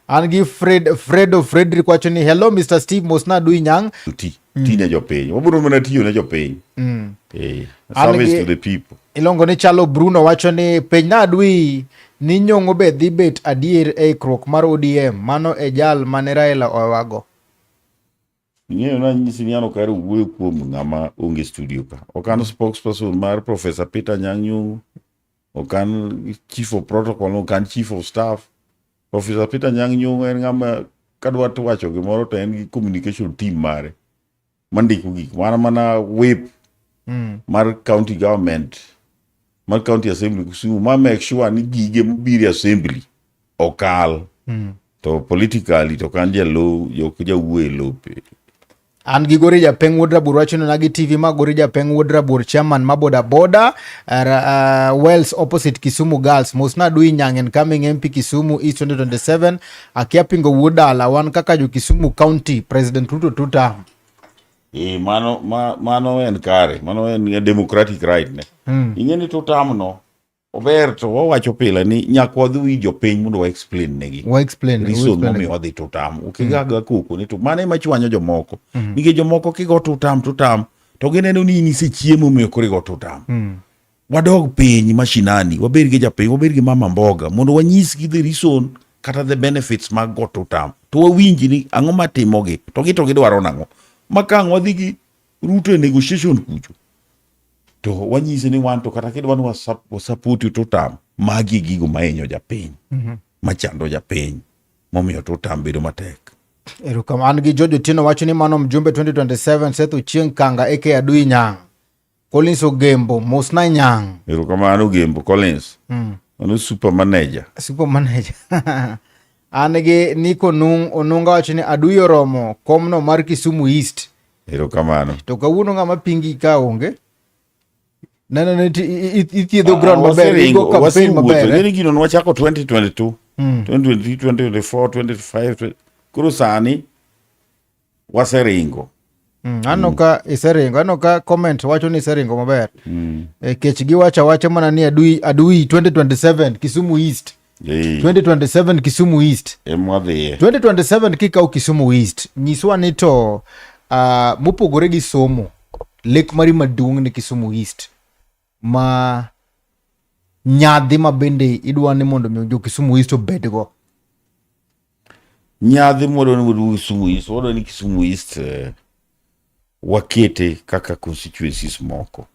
An gi Frederick wacho ni hello Mr. Steve, Mosna Dui Nyang'. Ti ne jopiny, wabiro mana tiyo ne jopiny. Service to the people. Ilongo ni Chalo Bruno wacho ni piny na adui ni nyong'o be dhi bet adier e ikruok mar ODM, mano e jal mane Raila owago. Ng'eyo na nyisi ni an ok ahero wuoyo kuom ng'ama onge studio ka. Ok an spokesperson mar Professor Peter Anyang' Nyong'o, ok an chief of protocol, ok an chief of staff. Professor Peter Anyang' Nyong'o en ng'ama kadwa wacho gimoro to en gi communication team mare mandiko gik mana whip mar county government, mar county assembly Kisumu, ma make sure ni gige mobire assembly okal. To politically to kan jalo jawuoye lope. An gi Gori Japeng Wuod Rabur wacho ni Nagi TV ma Gori Japeng Wuod Rabur chairman ma boda Wells opposite Kisumu Girls. Mosna Dui Nyang' and coming MP Kisumu East 2027. Akia pingo Woodala wan kaka jo Kisumu County President Ruto 2 term. Mano en kare, mano en democratic right ne. Ingeni 2 term no ober to wawacho pile ni nyaka wadhi jopiny mondo wa explain negi. Reason momiyo wadhi 2 term. Ukigaga kuko ni to mane machwanyo jomoko. Nikech jomoko kigo 2 term to gineno ni nisechiemo momiyo koro igo 2 term. Wadog piny mashinani, wabed gi japiny, wabed gi mama mboga mondo wanyisgi the reason kata the benefits mag go 2 term. To wawinji ni ang'o matimogi to gidwaro nang'o. Makang' wadhi gi Ruto negotiation kucho. To wanyise ni wan to kata kidwa ni wasapoti 2 term, magi gigo maenyo japiny. Machando japiny. Momiyo 2 term bedo matek. Erokamano gi George Otieno wacho ni mano mjumbe 2027 Seth Ochieng' Kanga aka Adui Nyang'. Collins Ogembo, Mosna Nyang'. Erokamano Ogembo Collins. Ono super manager. An gi Nico Onunga wacho ni Adui oromo komno mar Kisumu East. Erokamano. To kawuono ng'ama pingi ka onge. Neno ithiedho ground maber, igo campaign maber. Ngeni gino nwachako 2022, 2023, 2024, 2025. Kuro sani waseringo. Ano ka iseringo, ano ka comment wacho ni iseringo maber. Kech giwacha mana ni adui 2027 Kisumu East. 2027 Kisumu East. 2027 kikao Kisumu East. Nyiswa ni to mopogore gi somo. Lek mari maduong' ni Kisumu East. Ma nyadhi ma bende idwa ni mondo mi jo Kisumu East obedgo. Nyadhi mondo ni Kisumu East, mondo ni Kisumu East wakete kaka constituencies moko.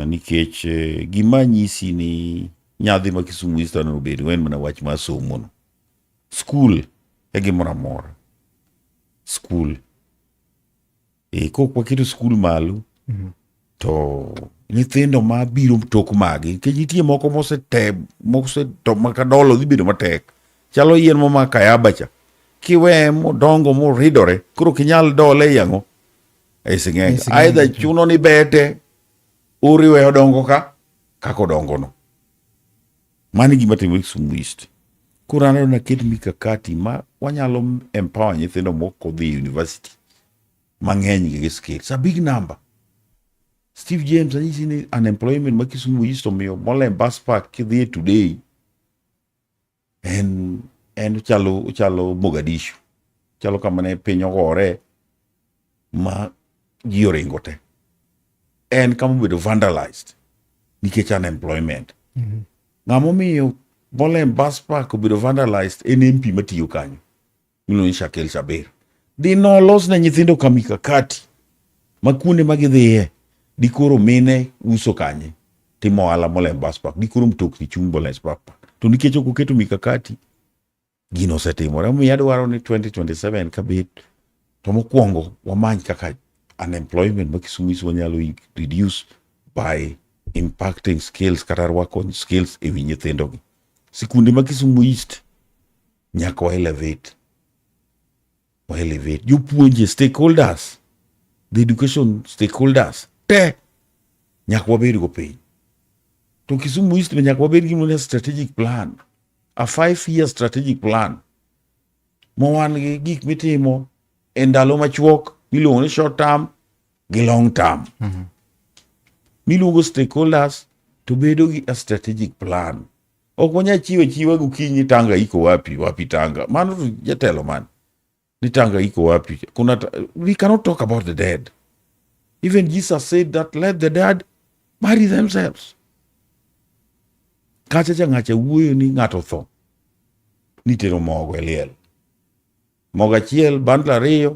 Nikech gima nyisi ni nyadhi ma Kisumu East ano bedo wen mana wach ma somo no. School e gimoro amora. School. Kok waketo school malo. To nyithindo ma biro tok magi ke nitie moko mose to makadolo dhi bedo matek. Chalo yien moma kayabacha. Kiwe modongo moridore, koro kinyal dole yango. Sing'eny. Either chuno ni bete uriwe odongo kako dongo no. Mani gima timo Kisumu East. Koro aneno na ket mikakati ma wanyalo empower nyithindo moko dhi university. Mang'eny gi skills. A big number. Steve James anyisi ni unemployment ma Kisumu East omiyo Mollem Bus Park kidhi today en chalo Mogadishu. Chalo kamane piny ogore ma ji oringo te. En kama bedo vandalized nikech unemployment. Ng'ama omiyo Mollem Bus Park obedo vandalized en MP matiyo kanyo. Miluongo ni Shakel Shabir. Dino los na nyithindo kamikakati makunde magidhiye. Dikoro mine uso kanye timo ohala Mollem Bus Park. Dikoro mtokni chung Mollem Bus Park. To nikech ok oketo mikakati gino osetimore. Omiyo adwaro ni 2027 kabet to mokwongo wamany kaka unemployment ma Kisumu East wanyalo reduce by impacting skills kata rwako skills ewi nyithindo gi. Sikunde ma Kisumu East nyaka wa elevate. elevate jopuonje stakeholders, the education stakeholders te nyaka wabed go piny. To Kisumu East nyaka wabed gi strategic plan, a 5-year strategic plan mowan gi gik mitimo e ndalo machuok miluongo ni short term gi long term. Miluongo stakeholders to bedo gi a strategic plan. Ok wanya chiwa gokinyi Tanga iko wapi Tanga. Mano to jatelo man. Ni Tanga iko wapi. We cannot talk about the dead. Even Jesus said that let the dead bury themselves. Kacha ngacha wuoyo ni ng'ato tho. Nitero mogo e liel. Mogo achiel bundle 2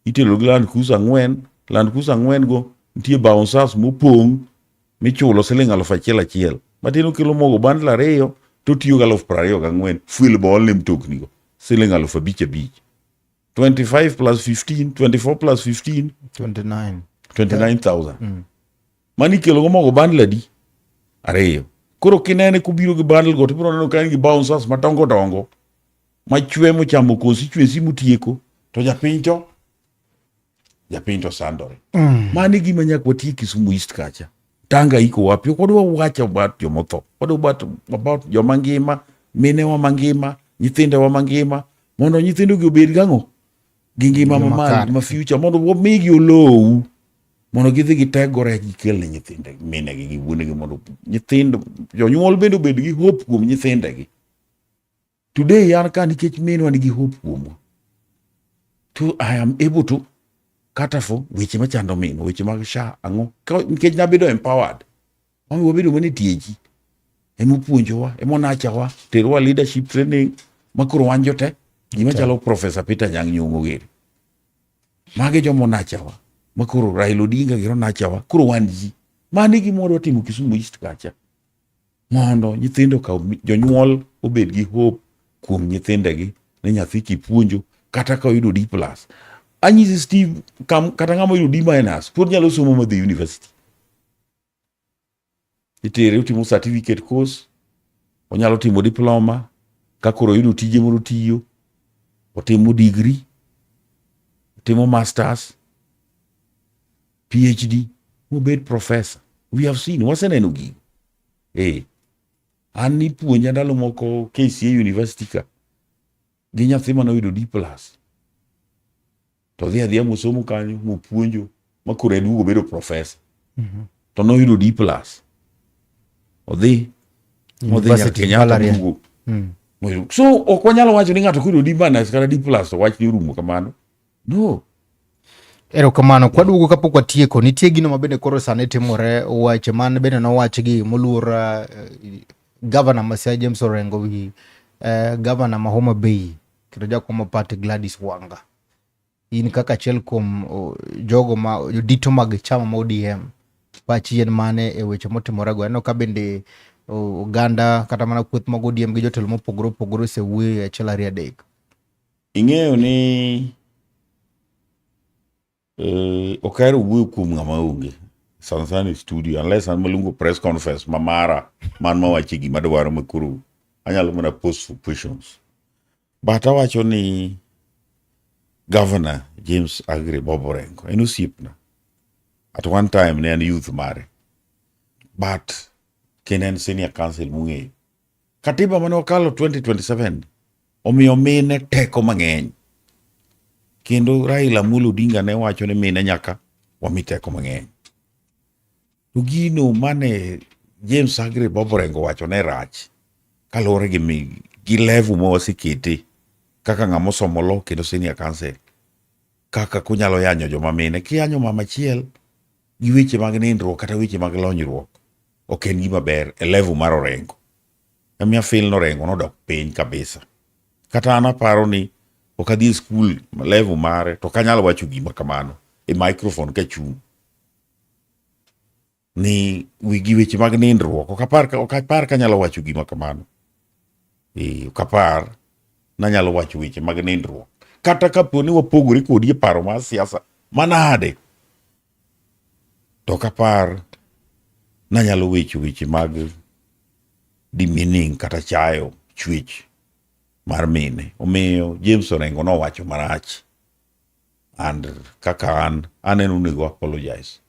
itero gi Land Cruiser 4. Land Cruiser 4 go nitie bouncers mopong michulo siling 1,000. Matino kilo mogo bundle 2 to tiyo 24,000 fuel ball ne mtokni go siling 5,500. 25 plus 15, 24 plus 15, 29,000. Mani kilo go mogo bundle adi 2. Koro kinene kubiro gi bundle go tibiro neno ka gi bouncers matongo dongo machwe mochamo kosi chwesi mutieko to japiny to sandore. Mani gima nyaka watie Kisumu East kacha. Tanga iko wapi? What do we watch about jomotho? What about joma ngima, mine wa mangima, nyithinde wa mangima, mondo nyithindo gi obed gang'o gi ngima mamalo ma future mondo wamigi olow mondo gidhi gitegore gikel ne nyithinde mine gi wuonegi mondo nyithindo jonyuol bende obed gi hope kuom nyithindegi. Today an ka nikech minwa nigi hope kuomwa. I am able to kata fo weche machando min, weche mag SHA ang'o nikech nabedo empowered. Mami wabedo mane tieji emopuonjowa, emonachawa, terowa leadership training makoro wan jote gima chalo Professor Peter Nyang' Nyong'o gere. Mage jomonachawa makoro Raila Odinga gero nachawa, koro wan ji mane gimoro watimo Kisumu East kacha mondo nyithindo ka jonyuol obed gi hope kuom nyithindegi ne nyathi kipuonjo kata ka oyudo D+. Anyisi Steve kata ng'ama oyudo D- pod nyalo somo madhi university. Itere utimo certificate course, onyalo timo diploma, kakoro oyudo tije moro tiyo, otimo degree, otimo masters, PhD, mobed professor. We have seen, waseneno gigo. An nipuonja ndalo moko KCA University ka, gi nyathi mane oyudo D+. To dhi adhiya mosomo kanyo, mopuonjo, makoro eduogo bedo professor. To noyudo D+. Odhi nyaka Kenyatta duogo. So ok wanyalo wacho ni ng'ato kuyudo D- kata D+ to wach ni rumo kamano. No. Erokamano, kwaduogo kapok watieko, nitie gino mabende koro sani timore, wache man bende nowach gi moluor Governor Masia James Orengo wi Governor ma Homa Bay kendo jakom party Gladys Wanga. In kaka achiel kuom jogo ma dito mag chama ma ODM, pachi en mane e weche motimore go? Aneno ka bende oganda kata mana kweth mag ODM gi jotelo mopogore osewuoyo e achiel ariyo adek. Ing'eyo ni ok ahero wuoyo kuom ng'ama onge sana studio unless an maluongo press conference mamara man mawache gima dwaro makoro anyalo mana post for questions. But awacho ni Governor James Aggrey Bob Orengo en osiepna. At one time ne an youth mare, but kendo en senior council mung'eyo. Katiba mane okalo 2027 omiyo mine teko mang'eny, kendo Raila Amolo Odinga ne wacho ni mine nyaka wami teko mang'eny. To gino mane James Aggrey Bob Orengo wacho ne rach kaluwore gi level ma wasekete kaka ng'ama osomo law kendo senior council, kaka kunyalo yanyo joma mine. Kiyanyo mama achiel gi weche mag nindruok kata weche mag lonyruok, ok en gima ber e level mar Orengo. Emiya feel no Orengo nodok piny kabisa. Kata an aparo ni ok adhi skul level mare to kanyalo wacho gima kamano e microphone ka chung' ni wigi weche mag nindruok. Ok apar kanyalo wacho gima kamano. Ok apar nanyalo wacho weche mag nindruok. Kata kapo ni wapogore kodi e paro mar siasa manade, to ok apar nanyalo weche mag demeaning kata chayo chwech mar mine. Omiyo James Orengo nowacho marach and kaka an en onego apologize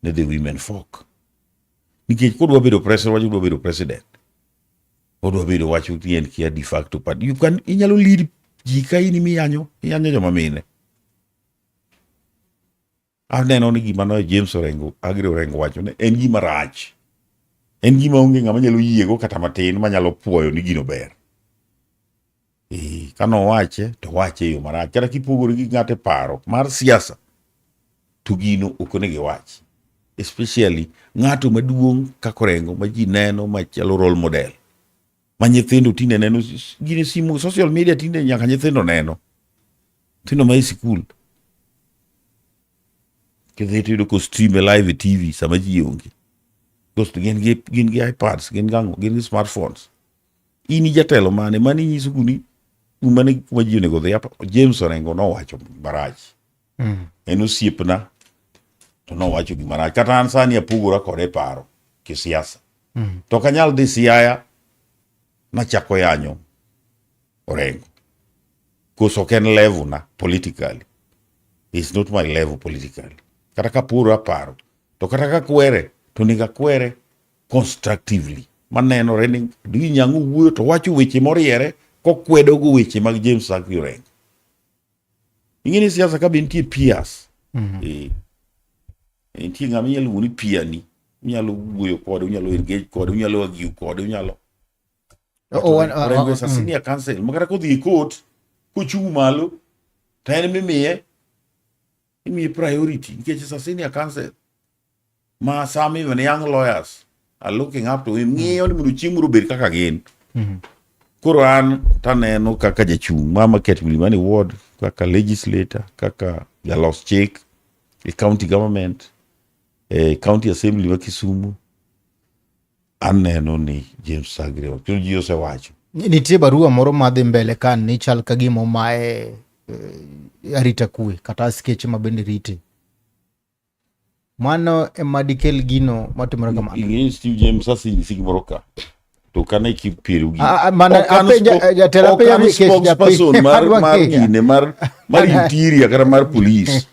ne the women folk. Nikech kodwa bedo president, wacho kodwa bedo president. Odwa bedo wacho tien kia de facto part. Inyalo lead ji ka in miyanyo joma mine. Aneno ni gima no James Agri Orengo wacho ne en gima rach. En gima onge ng'ama nyalo yiego kata matin manyalo puoyo ni gino ber. Kano wache to wache yo marach. Kata kipogore gi ng'ate paro mar siasa to gino ok onego wach. Especially ng'ato maduong' kaka Orengo ma ji neno machalo role model. Ma nyithindo tinde neno gine simu social media tinde nyaka nyithindo neno. Tinde ma sikul. Kidhi tido ko stream live TV sama ji onge. Kosto gin gi iPads, gin gi smartphones. Ini jatelo mani nyiso kuni umane kuma ji onego dhi. James Orengo nowacho marach. En osiepna to nowacho gima rach. Kata an sani apogora kode paro kisiasa. To kanyal dhi Siaya nachako yanyo Orengo. Koso ken level na politically. It's not my level politically. Kata kapuro paro. To kata kakwere to niga kwere constructively. Maneno rening di nyangu wuyo to wacho weche moriere kokwedo go weche mag James Agri Orengo. Ingini siasa ka bintie peers. Intie ngami nyalo wuni piani. Unyalo wuyo kode, unyalo engage kode, unyalo argue kode, unyalo. Orengo sa senior counsel. Makata kodhi court kuchungu malo taene mimiye priority. Nikech sa senior counsel. Some even young lawyers are looking up to him. Ng'iyo ni mondo chieng' moro bed kaka gin. Koro an taneno kaka jachung' mama ket Milimani Ward, kaka legislator, kaka jalos chik, county government, county assembly wa Kisumu. Aneno ni James Agri Orengo ji osewacho. Nitie barua moro madhi mbele kan ni chal ka gima omaye arita kwe kata skeche mabende rite. Mano emadikel gino matimore kamano. Ing'e Steve James sasa sigimoro ka. To kana ikipiru gi. Mana apenja terapia mi kes spokesperson mar gine mar interior kata mar police.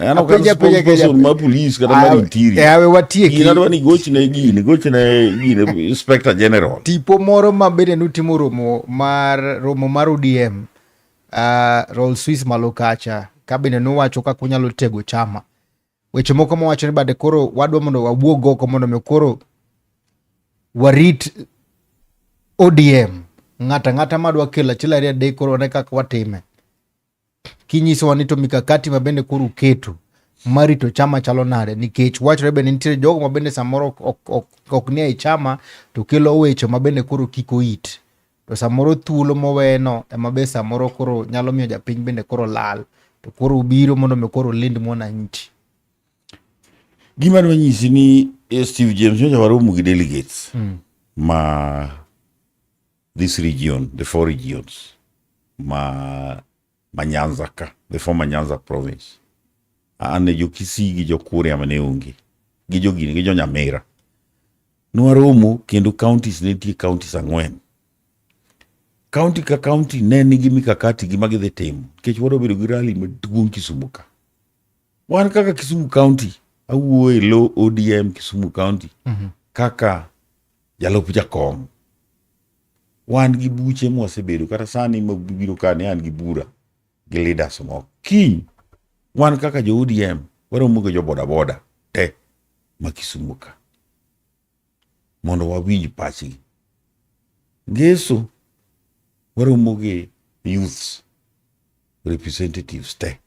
Ano kan spokesperson mar police kata mar interior. Awe watie ki. Gina ni gochne gine inspector general. Tipo moro mabende nutimo romo mar ODM. Rolls Swiss Malokacha kabine nowacho kaka unyalo tego chama. Weche moko mowacho ni bade koro wadwa mondo wawuog oko mondo mekoro warit ODM. Ng'ata madwa kelo achiel ariyo adek koro wane kaka watime. Kinyiso wanito mikakati mabende koro keto marito chama chalo nade. Nikech wachore bende nitie jogo mabende samoro ok nie chama to kelo weche mabende koro kiko it. To samoro thuolo moweno emabe samoro koro nyalo miyo japiny bende koro lal. To koro ubiro mondo mekoro lind mwananchi. Gima nwanyisi ni Steve James nyocha waromo gi delegates ma this region, the 4 regions ma Nyanza ka, the former Nyanza province. Ane jo Kisii gi jo Kuria mane onge, gi jo Gini, gi jo Nyamira. Nwaromo kendo counties nitie counties 4. County ka county ne nigi mikakati gi magidhi timo. Kech wado bedo gi rally maduong' Kisumu ka. Wan kaka Kisumu County awuoye lo ODM Kisumu County kaka jalop jakom. Wan gi buche mwasebedo kata sani mabiro kane an gi bura gi leaders moko. Kiny wan kaka jo ODM waromo gi jo boda te ma Kisumu ka mondo wawinj pachgi. Ngeso waromo gi youths representatives te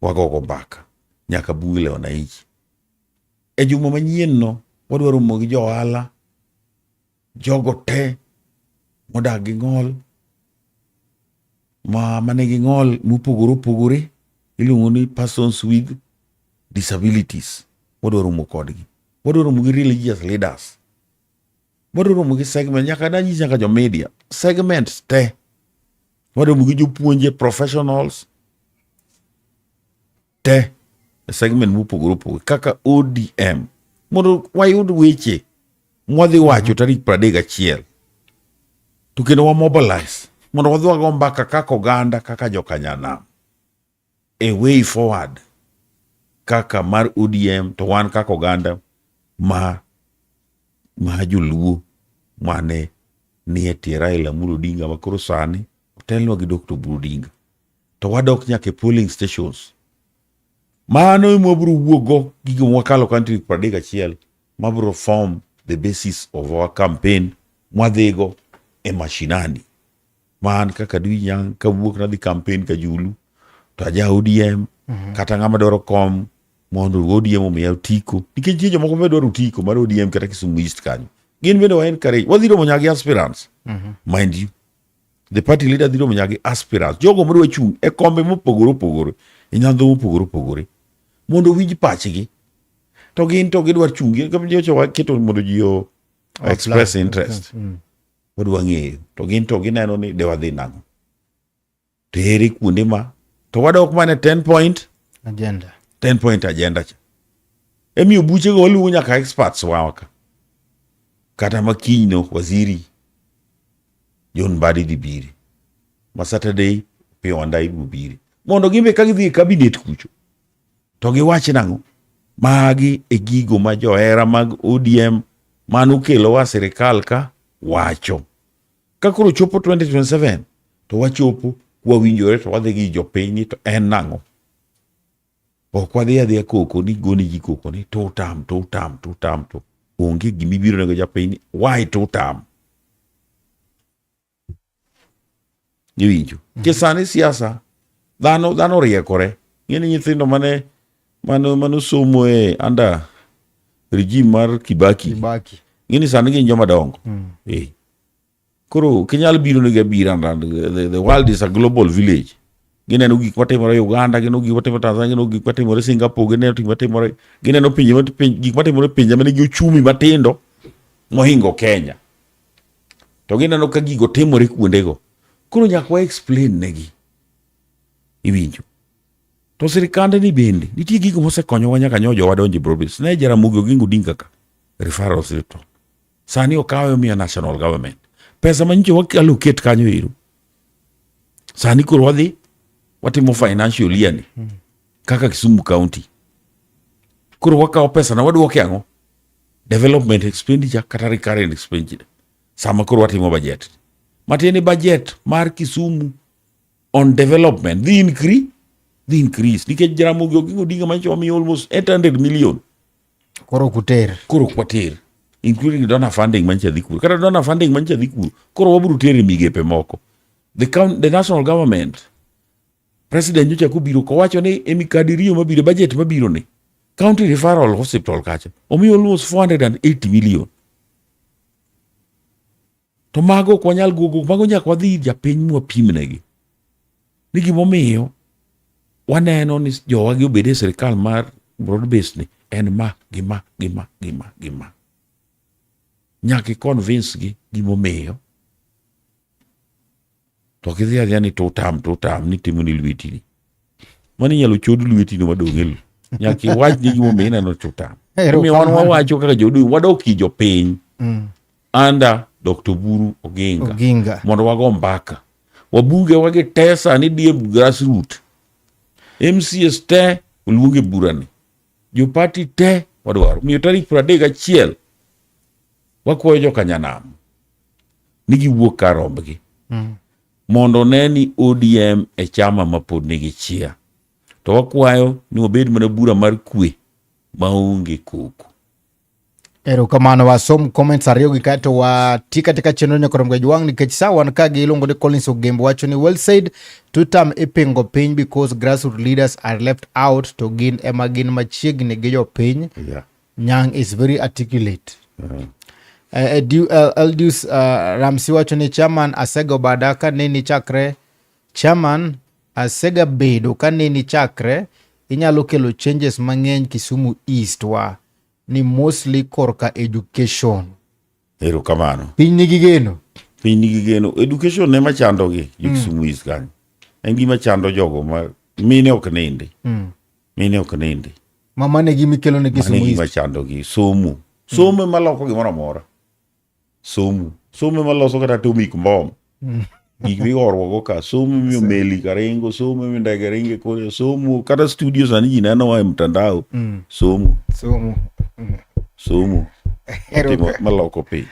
wagogo mbaka nyaka Bugile wananchi. E juma manyien no wadwaro mo gi jo ohala jogo te modak gi ng'ol mane gi ng'ol mopogore iluongo ni persons with disabilities. Wadwaro mo kodgi. Wadwaro mo gi religious leaders. Wadwaro mo gi segment nyaka nanyisi nyaka jo media segments te. Wadwaro mo gi jopuonje professionals te segment mopogore kaka ODM mondo wayud weche mwadhi wacho tarik 31 to kendo wa mobilize mondo wadhi wago mbaka kaka oganda kaka joka Nyanam a way forward kaka mar ODM to wan kaka oganda ma joluo mane nie tie Raila Amolo Odinga makoro sani otelnwa gi Dr. Odinga to wadok nyaka polling stations mano mwabro wuogo gigo mwakalo country 31 mabro form the basis of our campaign mwadhigo e mashinani man kaka Dunyang kawuok na dhi campaign ka Julu to aja ODM kata ng'ama dwaro kom mondo ODM omiya otiko nikech jomoko be dwaro otiko mar ODM kata Kisumu East kanyo gin bende wa encourage wadhiro monyagi aspirants mind you the party leader dhiro monyagi aspirants jogo modwa chung e kombe mopogore opogore e nyandho mopogore opogore mondo winj pachgi to gin to gidwar chungi kama jocho waketo mondo ji express interest wadwa ng'eyo to gin to gineno ni de wadhi nang'o to ere kuonde ma to wadok mane 10 point agenda cha emiyo buche go waluwo nyaka experts wawaka kata makinyno waziri John Mbadi Dibiri ma Saturday pe Wandai Bubiri mondo gimbe ka gidhi cabinet kucho to giwach nang'o magi e gigo ma johera mag ODM manu kelo wa sirikal ka wacho ka koro chopo 2027 to wachopo wawinjore to wadhi gi jopiny to en nang'o ok wadhi adhiya koko ni goni ji koko ni to onge gimibiro nego japiny why to tam niwinjo kisani siasa dhano riekore ng'eni nyithindo mano somo e under regime mar Kibaki ng'eni sani gin joma dongo koro kinyal biro ne gabira the world is a global village gineno gik matimore Uganda gineno gik matimore Tanzania gineno gik matimore Singapore gineno gik matimore gineno gik matimore pinje mane gi ochumi matindo mohingo Kenya to gineno ka gigo timore kuondego koro nyaka wa explain negi iwinjo to sirikande ni bende nitie gigo mosekonyo wa nyaka nyojo wadonje Brobis ne Jaramogi Oginga Odinga ka referral hospital sani okawe miya national government pesa manyicho wakallocate kanyo ero sani koro wadhi watimo financial year ni kaka Kisumu County koro wakawo pesa na wadwoke ang'o development expenditure kata recurrent expenditure sama koro watimo budget matieni budget mar Kisumu on development the increase nikech Jaramogi Oginga Odinga manyicho wamiyo almost 800 million koro kwater including donor funding mancha dhikuru kata donor funding mancha dhikuru koro waburu tere migepe moko the national government president nyocha kubiro ko wacho ni emikadirio mabiro budget mabiro ni county referral hospital kacha omiyo almost 480 million to mago kwanyal gogo mago nyaka wadhi japiny mwapimnegi ni gimomiyo waneno ni jowa gi obede sirikal mar broad based ni en ma gima nyaka convince gi gimomiyo to kidhi adhiya ni to tam ni timo ni lweti ni mani nyalo chodu lweti no madong'el nyaka iwach ni gimomiyo neno to tam miyo wan wawacho kaka jodu wadoki jopiny anda Dr. Buru Oginga mondo wago mbaka wabuge wage tesa ni die grassroot MCS te uluonge burani jopati te wadwaro miyo tarik 31 wakwayo jokanyanam ni giwuok kar rombgi mondo neni ODM e chama mapod nigi chia to wakwayo ni obed mana bura mar kwe maonge koko. Erokamano wasom comments ariyo gi kato wa tika chenro nyakoro mga juang nikech sawan ka gi ilongo ni Collins Ogembo wacho ni well said tutam ipingo piny because grassroots leaders are left out to gin ema gin machiegni gi jopiny. Nyang is very articulate. Eldius Ramsi wacho ni chairman asega obada ka neni chakre chairman asega bedo ka neni chakre inyalo kelo changes mang'eny Kisumu East wa ni mostly korka education. Erokamano. Piny nigi geno. Education ne machando gi Kisumu East kanyo. En gima chando jogo ma mine ok ninde. Mama ne gimi kelo ne Kisumu East. Mane gima chando gi somo maloko gimoro amora. Somo maloso kata atomic bomb. gik miorwogo ka, somo miyo meli karingo, somo miyo ndege ringe kore, somo kata studio sani ji neno wa mtandao, somo timo maloko piny.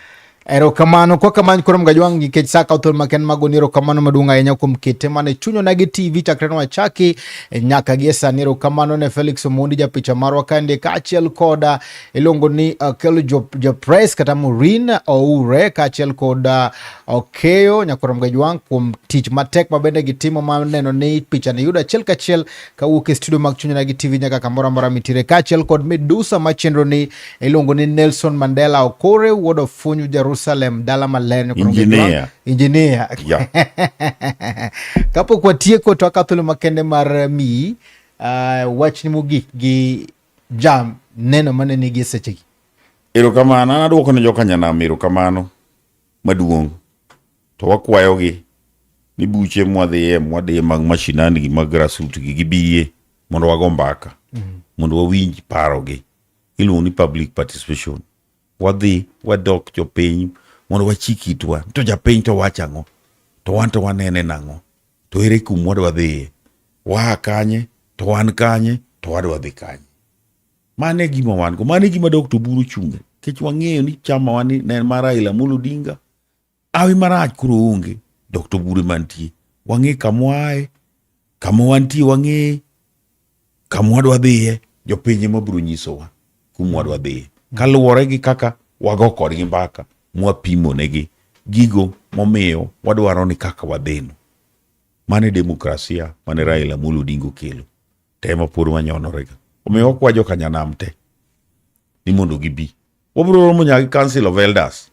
Erokamano kwa kamano koro mga jwang' nikech sa kawo thuolo maken magoni erokamano maduong' ahinya kuom kete mane chunyo nagi TV chakre wachaki nyaka gie sani. Erokamano ne Felix Omondi japicha marwa kande kaachiel koda iluongo ni kelo jopress kata Maureen Oure kaachiel koda Okeyo nyakoro mga jwang' kuom tich matek mabende gitimo maneno ni picha ni yudo achiel kachiel kawuok e studio mag chunyo nagi TV nyaka kamoro amora mitire kaachiel kod Medusa machenro ni iluongo ni Nelson Mandela Okore wuod Ofunyu Jerusalem dala maler engineer yeah. Kapok watieko to akathuolo makende mar mi wachni mogik gi jam neno mane nigi sechegi. Erokamano, an aduoko ne jokanyanam erokamano maduong', to wakwayogi ni buche mwadhiye mag mashinani gi mag grassroots gi gibiye mondo wago mbaka mondo wawinj parogi. Iluongo ni public participation. Wadhi wadok jopiny mondo wachik itwa, to japiny to wacho ang'o, to wan to wanene nang'o, to ere kuma wadwa dhiye, waa kanye, to wan kanye, to wadwa dhi kanye. Mano e gima wan go, mano e gima Dr. Oburu chunge, nikech wang'eyo ni chama wani ne mar Raila Amolo Odinga awi marach koro onge. Dr. Oburu mantie, wang'e kamwae, kama wantie wang'e, kama wadwa dhiye, jopiny mabiro nyisowa kuma wadwa dhiye. Kaluwore gi kaka wago kodgi mbaka mwapimo negi gigo momiyo wadwaro ni kaka wadhino. Mane demokrasia mane Raila Amolo Odinga okelo tema pur manyonorega. Omiyo wakwajo kanyanam te ni mondo gibi. Wabiro romo nyaka Council of Elders.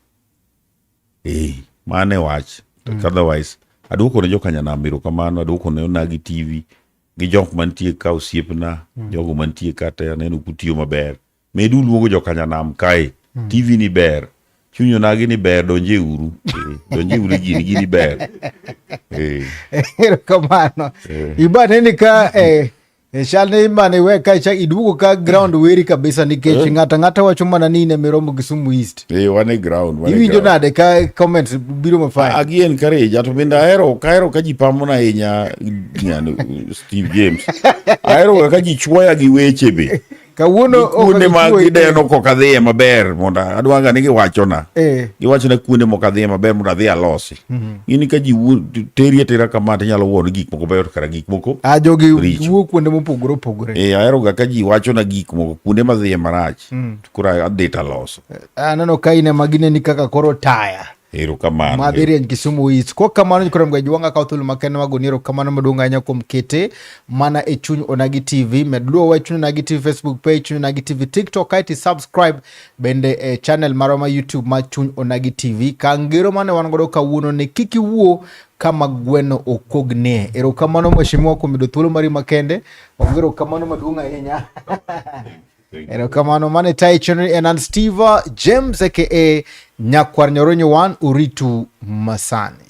Mane wach. Otherwise aduoko ne jokanyanam erokamano, aduoko ne Onagi TV gi jok mantie ka osiepna, jogo mantie kata neno kutiyo maber. Medu luongo jokanyanam kae. TV ni ber, chunyo nagi ni ber, donje uru gini ber. Erokamano. Ibane ni ka shalne imane weka cha idugo ka ground weri kabisa nikech ng'ata wacho mana ni ne Meromo Kisumu East. Wane ground. Iwinjo nade ka comments biro mafai. Agien kareja to bende ahero ka ji pamona ahinya Steve James. Ahero ka ji chwoya gi weche be. Kawuono kuonde ma gideno koka dhiye maber mondo adwanga ni giwachona. Giwachona kuonde moka dhiye maber mondo adhi alosi. Ini ka ji teri atera kama to nyalo wuono gik moko beyo to kara gik moko. Jogi wuok kuonde mopogore opogore. Ahero ga ka ji wachona gik moko kuonde ma dhiye marach. Koro adhi to aloso. Aneno ka ine magine ni kaka koro taya. Erokamano. Madhiri en Kisumu East. Kwa kamano nyikore mga jwanga ka thuolo makende magoni erokamano maduong' ahinya kuom kete mana e chuny Onagi TV. Medluo wa chuny Onagi TV Facebook page, chuny Onagi TV TikTok, kaiti subscribe bende channel marwa ma YouTube ma chuny Onagi TV. Kangero mane wan godo kawuono ni kiki wuo kama gweno okogne. Erokamano mheshimiwa kuom yudo thuolo mari makende. Erokamano maduong' ahinya. Erokamano mane tai channel enan Steve James aka Nyakwar Nyoronyo 1 Uritu Masani.